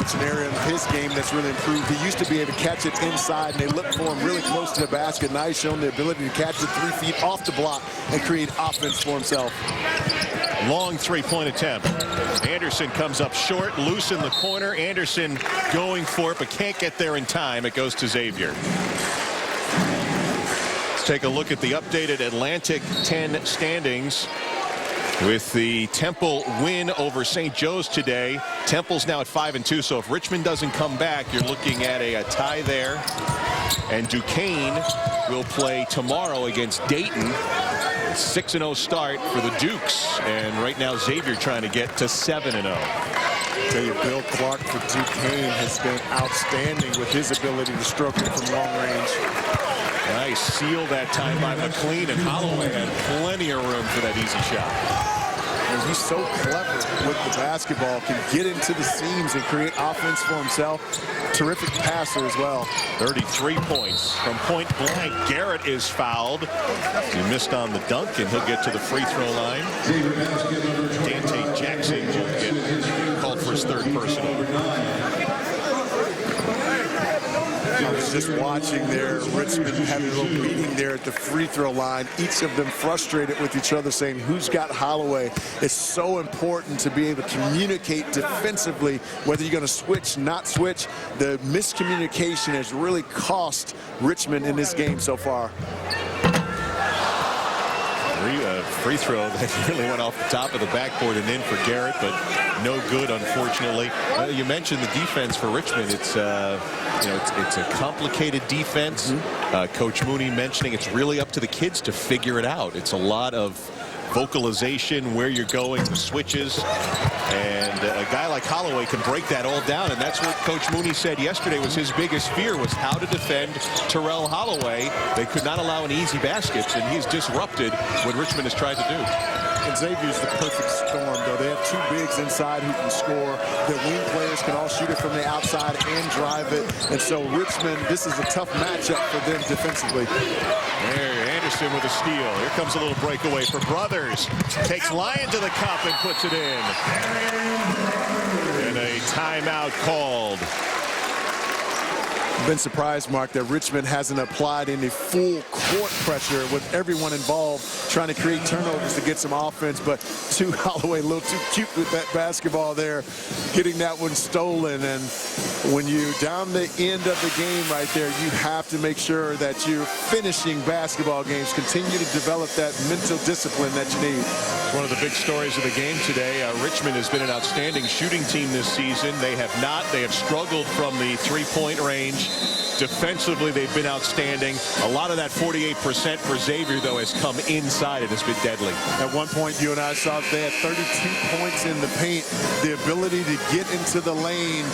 [SPEAKER 4] It's an area of his game that's really improved. He used to be able to catch it inside, and they look for him really close to the basket. Now he's shown the ability to catch it 3 feet off the block and create offense for himself.
[SPEAKER 1] Long 3-point attempt. Anderson comes up short, loose in the corner. Anderson going for it, but can't get there in time. It goes to Xavier. Let's take a look at the updated Atlantic 10 standings. With the Temple win over St. Joe's today, Temple's now at 5-2. So if Richmond doesn't come back, you're looking at a tie there. And Duquesne will play tomorrow against Dayton. 6-0 start for the Dukes. And right now Xavier trying to get to 7-0.
[SPEAKER 4] Tell you, Bill Clark for Duquesne has been outstanding with his ability to stroke it from long range.
[SPEAKER 1] Nice seal that time by McClain, and Halloway had plenty of room for that easy shot.
[SPEAKER 4] And he's so clever with the basketball, can get into the seams and create offense for himself. Terrific passer as well.
[SPEAKER 1] 33 points from point blank. Garrett is fouled. He missed on the dunk, and he'll get to the free throw line. Dante Jackson will get called for his 3rd personal.
[SPEAKER 4] I was just watching there. Richmond had a little meeting there at the free throw line. Each of them frustrated with each other, saying who's got Halloway. It's so important to be able to communicate defensively, whether you're going to switch, not switch. The miscommunication has really cost Richmond in this game so far.
[SPEAKER 1] Free throw that really went off the top of the backboard and in for Garrett, but no good, unfortunately. You mentioned the defense for Richmond. It's it's a complicated defense. Coach Mooney mentioning it's really up to the kids to figure it out. It's a lot of vocalization, where you're going, the switches, and a guy like Halloway can break that all down, and that's what Coach Mooney said yesterday was his biggest fear, was how to defend Terrell Halloway. They could not allow an easy baskets, and he's disrupted what Richmond has tried to do.
[SPEAKER 4] And Xavier's the perfect storm, though. They have 2 bigs inside who can score. The wing players can all shoot it from the outside and drive it. And so Richmond, this is a tough matchup for them defensively.
[SPEAKER 1] There, Anderson with a steal. Here comes a little breakaway for Brothers. Takes Lyon to the cup and puts it in. And a timeout called.
[SPEAKER 4] Been surprised, Mark, that Richmond hasn't applied any full court pressure with everyone involved trying to create turnovers to get some offense, but Halloway a little too cute with that basketball there, getting that one stolen. And when you down the end of the game right there, you have to make sure that you're finishing basketball games, continue to develop that mental discipline that you need.
[SPEAKER 1] One of the big stories of the game today, Richmond has been an outstanding shooting team this season. They have not. They have struggled from the three-point range. Defensively, they've been outstanding. A lot of that 48% for Xavier, though, has come inside and has been deadly.
[SPEAKER 4] At one point, you and I saw they had 32 points in the paint. The ability to get into the lane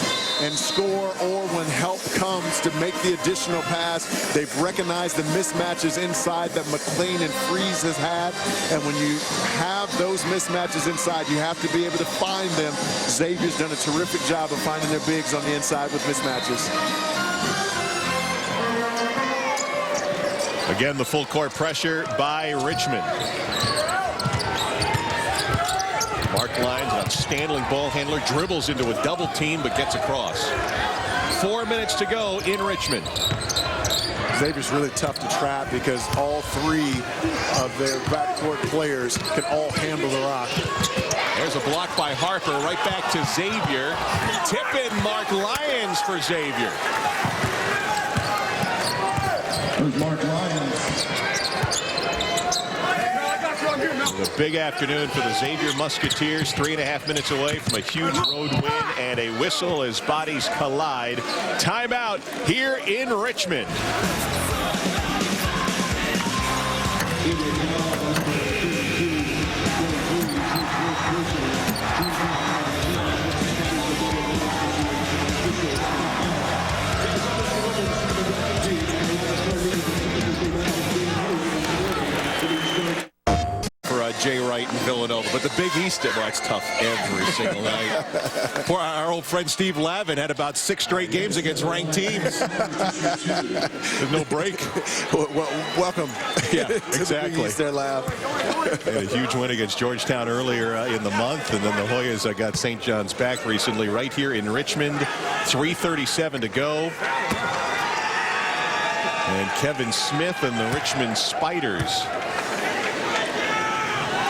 [SPEAKER 4] and score, or when help comes, to make the additional pass. They've recognized the mismatches inside that McLean and Freeze has had. And when you have those mismatches inside, you have to be able to find them. Xavier's done a terrific job of finding their bigs on the inside with mismatches.
[SPEAKER 1] Again, the full court pressure by Richmond. Mark Lyons, an outstanding ball handler, dribbles into a double team but gets across. 4 minutes to go in Richmond.
[SPEAKER 4] Xavier's really tough to trap because all three of their backcourt players can all handle the rock.
[SPEAKER 1] There's a block by Harper, right back to Xavier. Tip in Mark Lyons for Xavier.
[SPEAKER 2] Mark Lyons.
[SPEAKER 1] A big afternoon for the Xavier Musketeers. 3.5 minutes away from a huge road win and a whistle as bodies collide. Timeout here in Richmond. Jay Wright in Villanova, but the Big East, well, that's tough every single night. Poor our old friend Steve Lavin had about 6 straight games against ranked teams. There's no break.
[SPEAKER 4] Well, welcome.
[SPEAKER 1] Yeah, exactly.
[SPEAKER 4] Big East there, Lav.
[SPEAKER 1] They had a huge win against Georgetown earlier in the month, and then the Hoyas got St. John's back recently right here in Richmond. 3:37 to go. And Kevin Smith and the Richmond Spiders,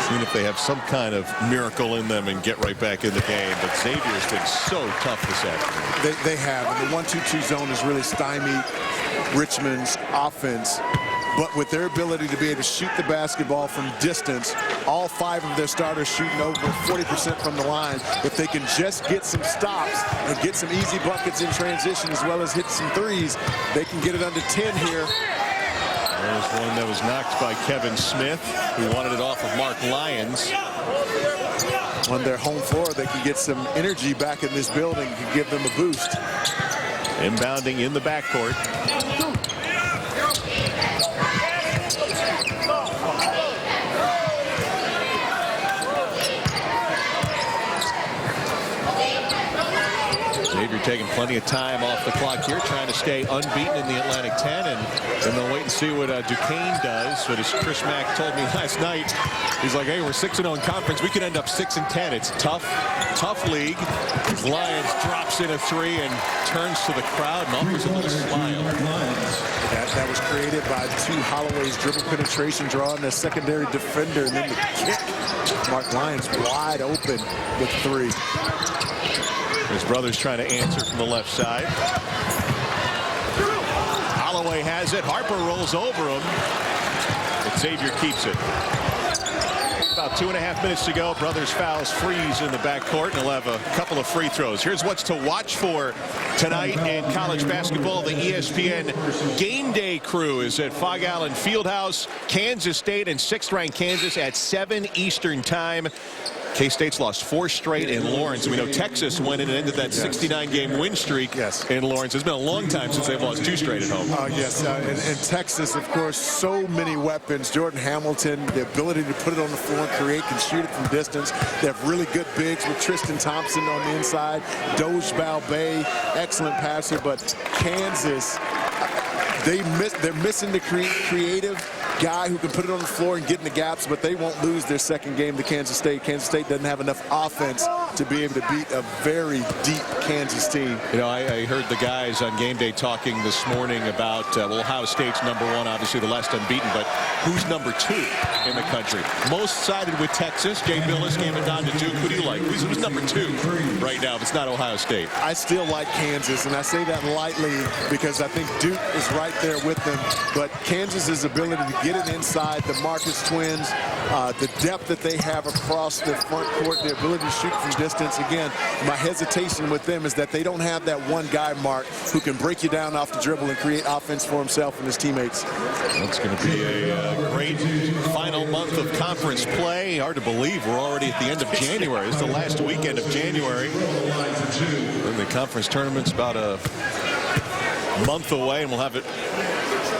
[SPEAKER 1] seeing if they have some kind of miracle in them and get right back in the game. But Xavier's been so tough this afternoon.
[SPEAKER 4] They have. And the 1-2-2 zone has really stymied Richmond's offense. But with their ability to be able to shoot the basketball from distance, all 5 of their starters shooting over 40% from the line. If they can just get some stops and get some easy buckets in transition as well as hit some threes, they can get it under 10 here.
[SPEAKER 1] There's one that was knocked by Kevin Smith, who wanted it off of Mark Lyons.
[SPEAKER 4] On their home floor, they can get some energy back in this building, can give them a boost.
[SPEAKER 1] Inbounding in the backcourt. Xavier taking plenty of time off the clock here, trying to stay unbeaten in the Atlantic 10, and then they'll wait and see what Duquesne does. But as Chris Mack told me last night, he's like, hey, we're 6-0 in conference. We could end up 6-10. It's tough league. Lyons drops in a 3 and turns to the crowd and offers a little smile.
[SPEAKER 4] That was created by 2 Halloway's dribble penetration, drawing a secondary defender, and then the kick. Mark Lyons wide open with 3.
[SPEAKER 1] His brother's trying to answer from the left side. Halloway has it. Harper rolls over him. But Xavier keeps it. About 2.5 minutes to go. Brothers fouls Freeze in the backcourt, and he'll have a couple of free throws. Here's what's to watch for tonight in college basketball. The ESPN Game Day crew is at Fog Allen Fieldhouse. Kansas State and 6th-ranked Kansas at 7 Eastern time. K-State's lost 4 straight in Lawrence. We know Texas went in and ended that 69-game win streak in Lawrence. It's been a long time since they've lost 2 straight at home.
[SPEAKER 4] Yes, and Texas, of course, so many weapons. Jordan Hamilton, the ability to put it on the floor and create, can shoot it from distance. They have really good bigs with Tristan Thompson on the inside. Doge Balbay, excellent passer. But Kansas, they're missing the creative guy who can put it on the floor and get in the gaps, but they won't lose their second game to Kansas State. Kansas State doesn't have enough offense to be able to beat a very deep Kansas team.
[SPEAKER 1] You know, I heard the guys on game day talking this morning about well, Ohio State's #1, obviously the last unbeaten, but who's #2 in the country? Most sided with Texas. Jay Billis gave it down to Duke. Who do you like? Who's #2 right now if it's not Ohio State?
[SPEAKER 4] I still like Kansas, and I say that lightly because I think Duke is right there with them. But Kansas's ability to get it inside, the Marcus twins, the depth that they have across the front court, the ability to shoot from distance. Again, my hesitation with them is that they don't have that one guy, Mark, who can break you down off the dribble and create offense for himself and his teammates.
[SPEAKER 1] That's going to be a great final month of conference play. Hard to believe we're already at the end of January. It's the last weekend of January. And the conference tournament's about a month away, and we'll have it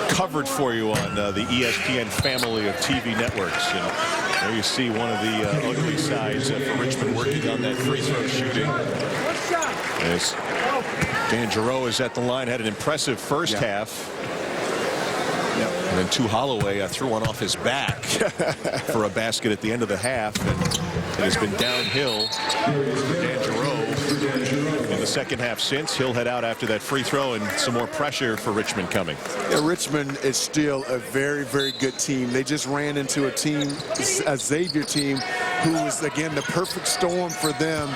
[SPEAKER 1] covered for you on the ESPN family of TV networks. You know, there you see one of the ugly sides for Richmond working on that free throw shooting. As Dan Giroux is at the line, had an impressive first half. And then Halloway threw one off his back for a basket at the end of the half, and it has been downhill for Dan Giroux in the second half since. He'll head out after that free throw, and some more pressure for Richmond coming.
[SPEAKER 4] Yeah, Richmond is still a very, very good team. They just ran into a team, a Xavier team, who is, again, the perfect storm for them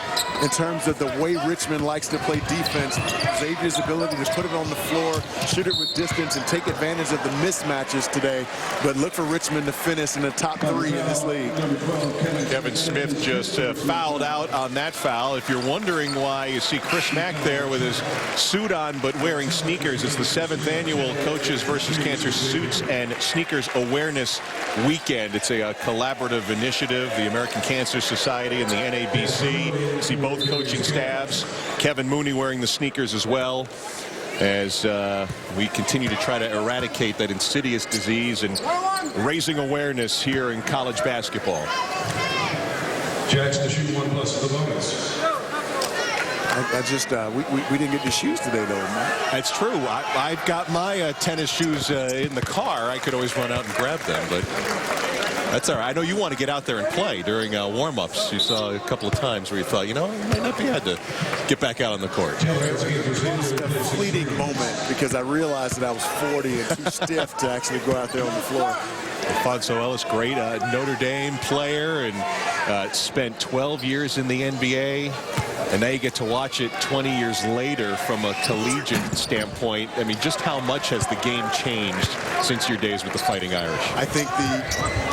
[SPEAKER 4] in terms of the way Richmond likes to play defense. Xavier's ability to put it on the floor, shoot it with distance, and take advantage of the mismatches today. But look for Richmond to finish in the top 3 in this league.
[SPEAKER 1] Kevin Smith just fouled out on that foul. If you're wondering why you see Chris Mack there with his suit on but wearing sneakers, it's the 7th annual Coaches versus Cancer Suits and Sneakers Awareness Weekend. It's a collaborative initiative, the American Cancer Society and the NABC. You see both coaching staffs. Kevin Mooney wearing the sneakers as well, as we continue to try to eradicate that insidious disease and raising awareness here in college basketball.
[SPEAKER 5] Jacks to shoot 1+ of the bonus.
[SPEAKER 4] We didn't get the shoes today, though, man.
[SPEAKER 1] That's true. I've got my tennis shoes in the car. I could always run out and grab them, but that's all right. I know you want to get out there and play during warm-ups. You saw a couple of times where you thought, you know, it might not be bad to get back out on the court.
[SPEAKER 4] Just a fleeting moment because I realized that I was 40 and too stiff to actually go out there on the floor.
[SPEAKER 1] Alfonso Ellis, great Notre Dame player, and spent 12 years in the NBA. And now you get to watch it 20 years later from a collegiate standpoint. I mean, just how much has the game changed since your days with the Fighting Irish? I
[SPEAKER 4] think the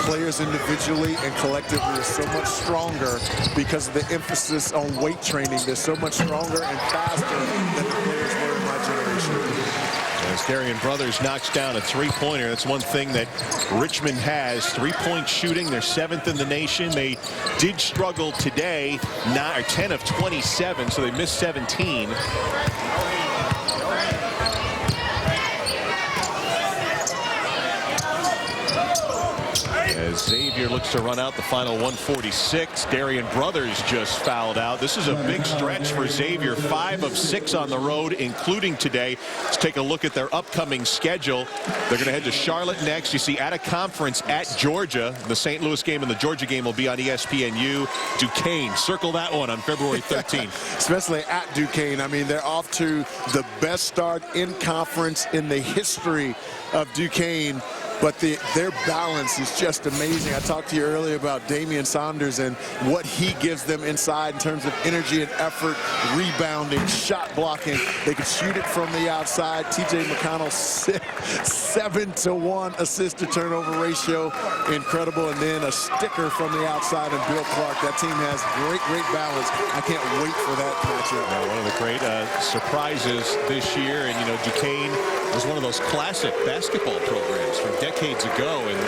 [SPEAKER 4] players individually and collectively are so much stronger because of the emphasis on weight training. They're so much stronger and faster than the players were in my generation.
[SPEAKER 1] As Darian Brothers knocks down a three-pointer, that's one thing that Richmond has, three-point shooting. They're 7th in the nation. They did struggle today, 10 of 27, so they missed 17. As Xavier looks to run out the final 146. Darian Brothers just fouled out. This is a big stretch for Xavier. 5 of 6 on the road, including today. Let's take a look at their upcoming schedule. They're going to head to Charlotte next. You see, at a conference at Georgia. The St. Louis game and the Georgia game will be on ESPNU. Duquesne, circle that one on February 13th.
[SPEAKER 4] Especially at Duquesne. I mean, they're off to the best start in conference in the history of Duquesne. But their balance is just amazing. I talked to you earlier about Damian Saunders and what he gives them inside in terms of energy and effort, rebounding, shot blocking. They can shoot it from the outside. T.J. McConnell, 7-to-1 assist-to-turnover ratio. Incredible. And then a sticker from the outside, and Bill Clark. That team has great, great balance. I can't wait for that matchup.
[SPEAKER 1] One of the great surprises this year. And, you know, Duquesne was one of those classic basketball programs from decades ago, and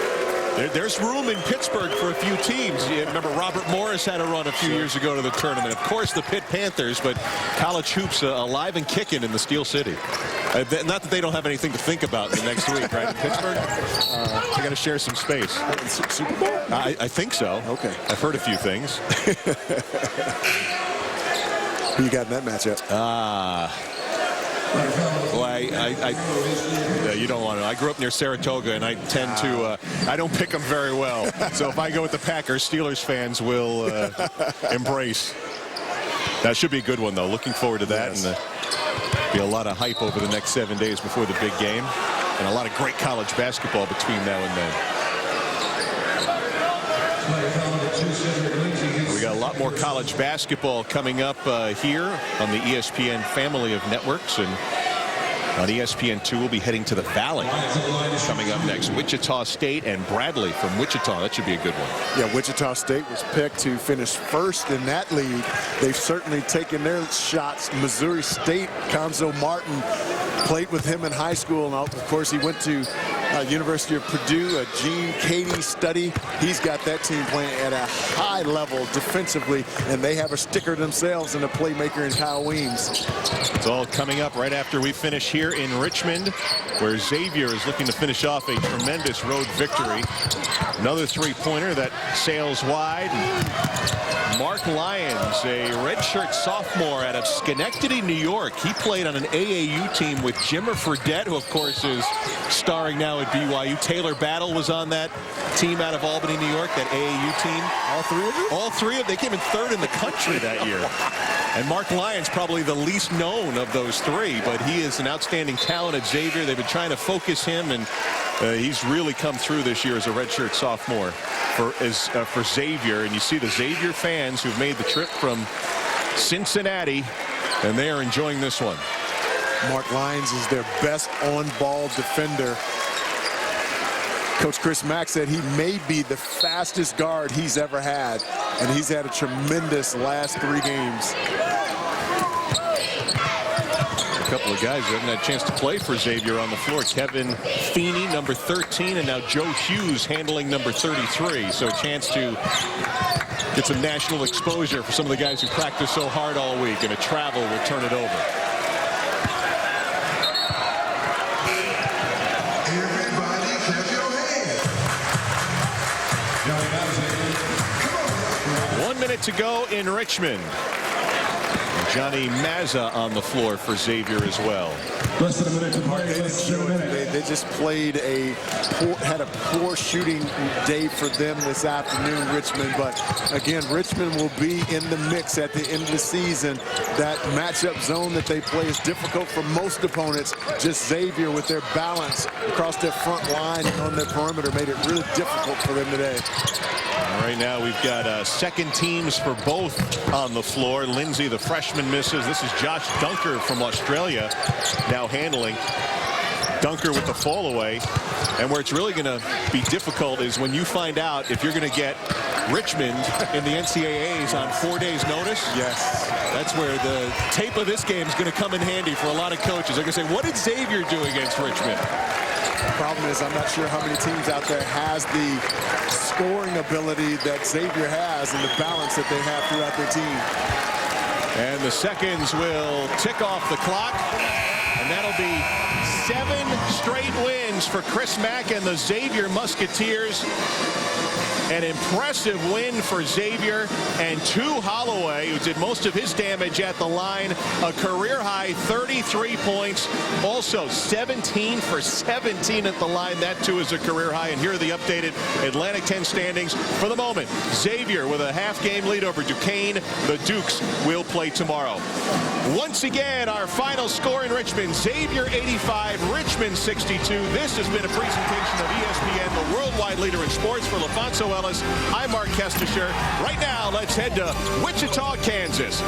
[SPEAKER 1] there's room in Pittsburgh for a few teams. You remember Robert Morris had a run a few years ago to the tournament. Of course, the Pitt Panthers, but college hoops alive and kicking in the Steel City. Not that they don't have anything to think about the next week, right? In Pittsburgh, they got to share some space.
[SPEAKER 4] Super Bowl?
[SPEAKER 1] I think so.
[SPEAKER 4] Okay.
[SPEAKER 1] I've heard a few things.
[SPEAKER 4] Who you got in that matchup?
[SPEAKER 1] Well, you don't want to. I grew up near Saratoga, and I tend to, I don't pick them very well. So if I go with the Packers, Steelers fans will embrace. That should be a good one, though. Looking forward to that.
[SPEAKER 4] Yes.
[SPEAKER 1] And be a lot of hype over the next 7 days before the big game. And a lot of great college basketball between now and then. We got a lot more college basketball coming up here on the ESPN family of networks. And on ESPN2, we'll be heading to the Valley coming up next. Wichita State and Bradley from Wichita. That should be a good one.
[SPEAKER 4] Yeah, Wichita State was picked to finish first in that league. They've certainly taken their shots. Missouri State, Conzo Martin played with him in high school. And of course, he went to University of Purdue, a Gene Cady study. He's got that team playing at a high level defensively, and they have a sticker themselves and a playmaker in Kyle Weems.
[SPEAKER 1] It's all coming up right after we finish here in Richmond, where Xavier is looking to finish off a tremendous road victory. Another three-pointer that sails wide. Mark Lyons, a redshirt sophomore out of Schenectady, New York. He played on an AAU team with Jimmer Fredette, who of course is starring now at BYU. Taylor Battle was on that team out of Albany, New York, that AAU team.
[SPEAKER 4] All three of them?
[SPEAKER 1] All three of them. They came in third in the country that year. And Mark Lyons probably the least known of those three, but he is an outstanding talent at Xavier. They've been trying to focus him, and he's really come through this year as a redshirt sophomore for Xavier. And you see the Xavier fans who've made the trip from Cincinnati, and they are enjoying this one.
[SPEAKER 4] Mark Lyons is their best on-ball defender. Coach Chris Mack said he may be the fastest guard he's ever had, and he's had a tremendous last 3 games.
[SPEAKER 1] A couple of guys who haven't had a chance to play for Xavier on the floor. Kevin Feeney, number 13, and now Joe Hughes handling number 33. So a chance to get some national exposure for some of the guys who practice so hard all week, and a travel will turn it over.
[SPEAKER 5] Everybody clap your hands.
[SPEAKER 1] 1 minute to go in Richmond. Johnny Mazza on the floor for Xavier as well.
[SPEAKER 5] Less than a minute to play.
[SPEAKER 4] They just played had a poor shooting day for them this afternoon, Richmond. But again, Richmond will be in the mix at the end of the season. That matchup zone that they play is difficult for most opponents. Just Xavier, with their balance across their front line and on their perimeter, made it really difficult for them today.
[SPEAKER 1] Right now we've got second teams for both on the floor. Lindsay, the freshman, misses. This is Josh Dunker from Australia now handling. Dunker with the fall away. And where it's really going to be difficult is when you find out if you're going to get Richmond in the NCAAs on 4 days notice.
[SPEAKER 4] Yes.
[SPEAKER 1] That's where the tape of this game is going to come in handy for a lot of coaches. They're going to say, what did Xavier do against Richmond?
[SPEAKER 4] The problem is I'm not sure how many teams out there has the scoring ability that Xavier has and the balance that they have throughout their team.
[SPEAKER 1] And the seconds will tick off the clock. And that'll be 7 straight wins for Chris Mack and the Xavier Musketeers. An impressive win for Xavier, and Halloway, who did most of his damage at the line, a career-high 33 points. Also 17 for 17 at the line. That, too, is a career high. And here are the updated Atlantic 10 standings for the moment. Xavier with a half-game lead over Duquesne. The Dukes will play tomorrow. Once again, our final score in Richmond, Xavier 85, Richmond 62. This has been a presentation of ESPN, the worldwide leader in sports. For LaFonso Ellis, I'm Mark Kestisher. Right now, let's head to Wichita, Kansas.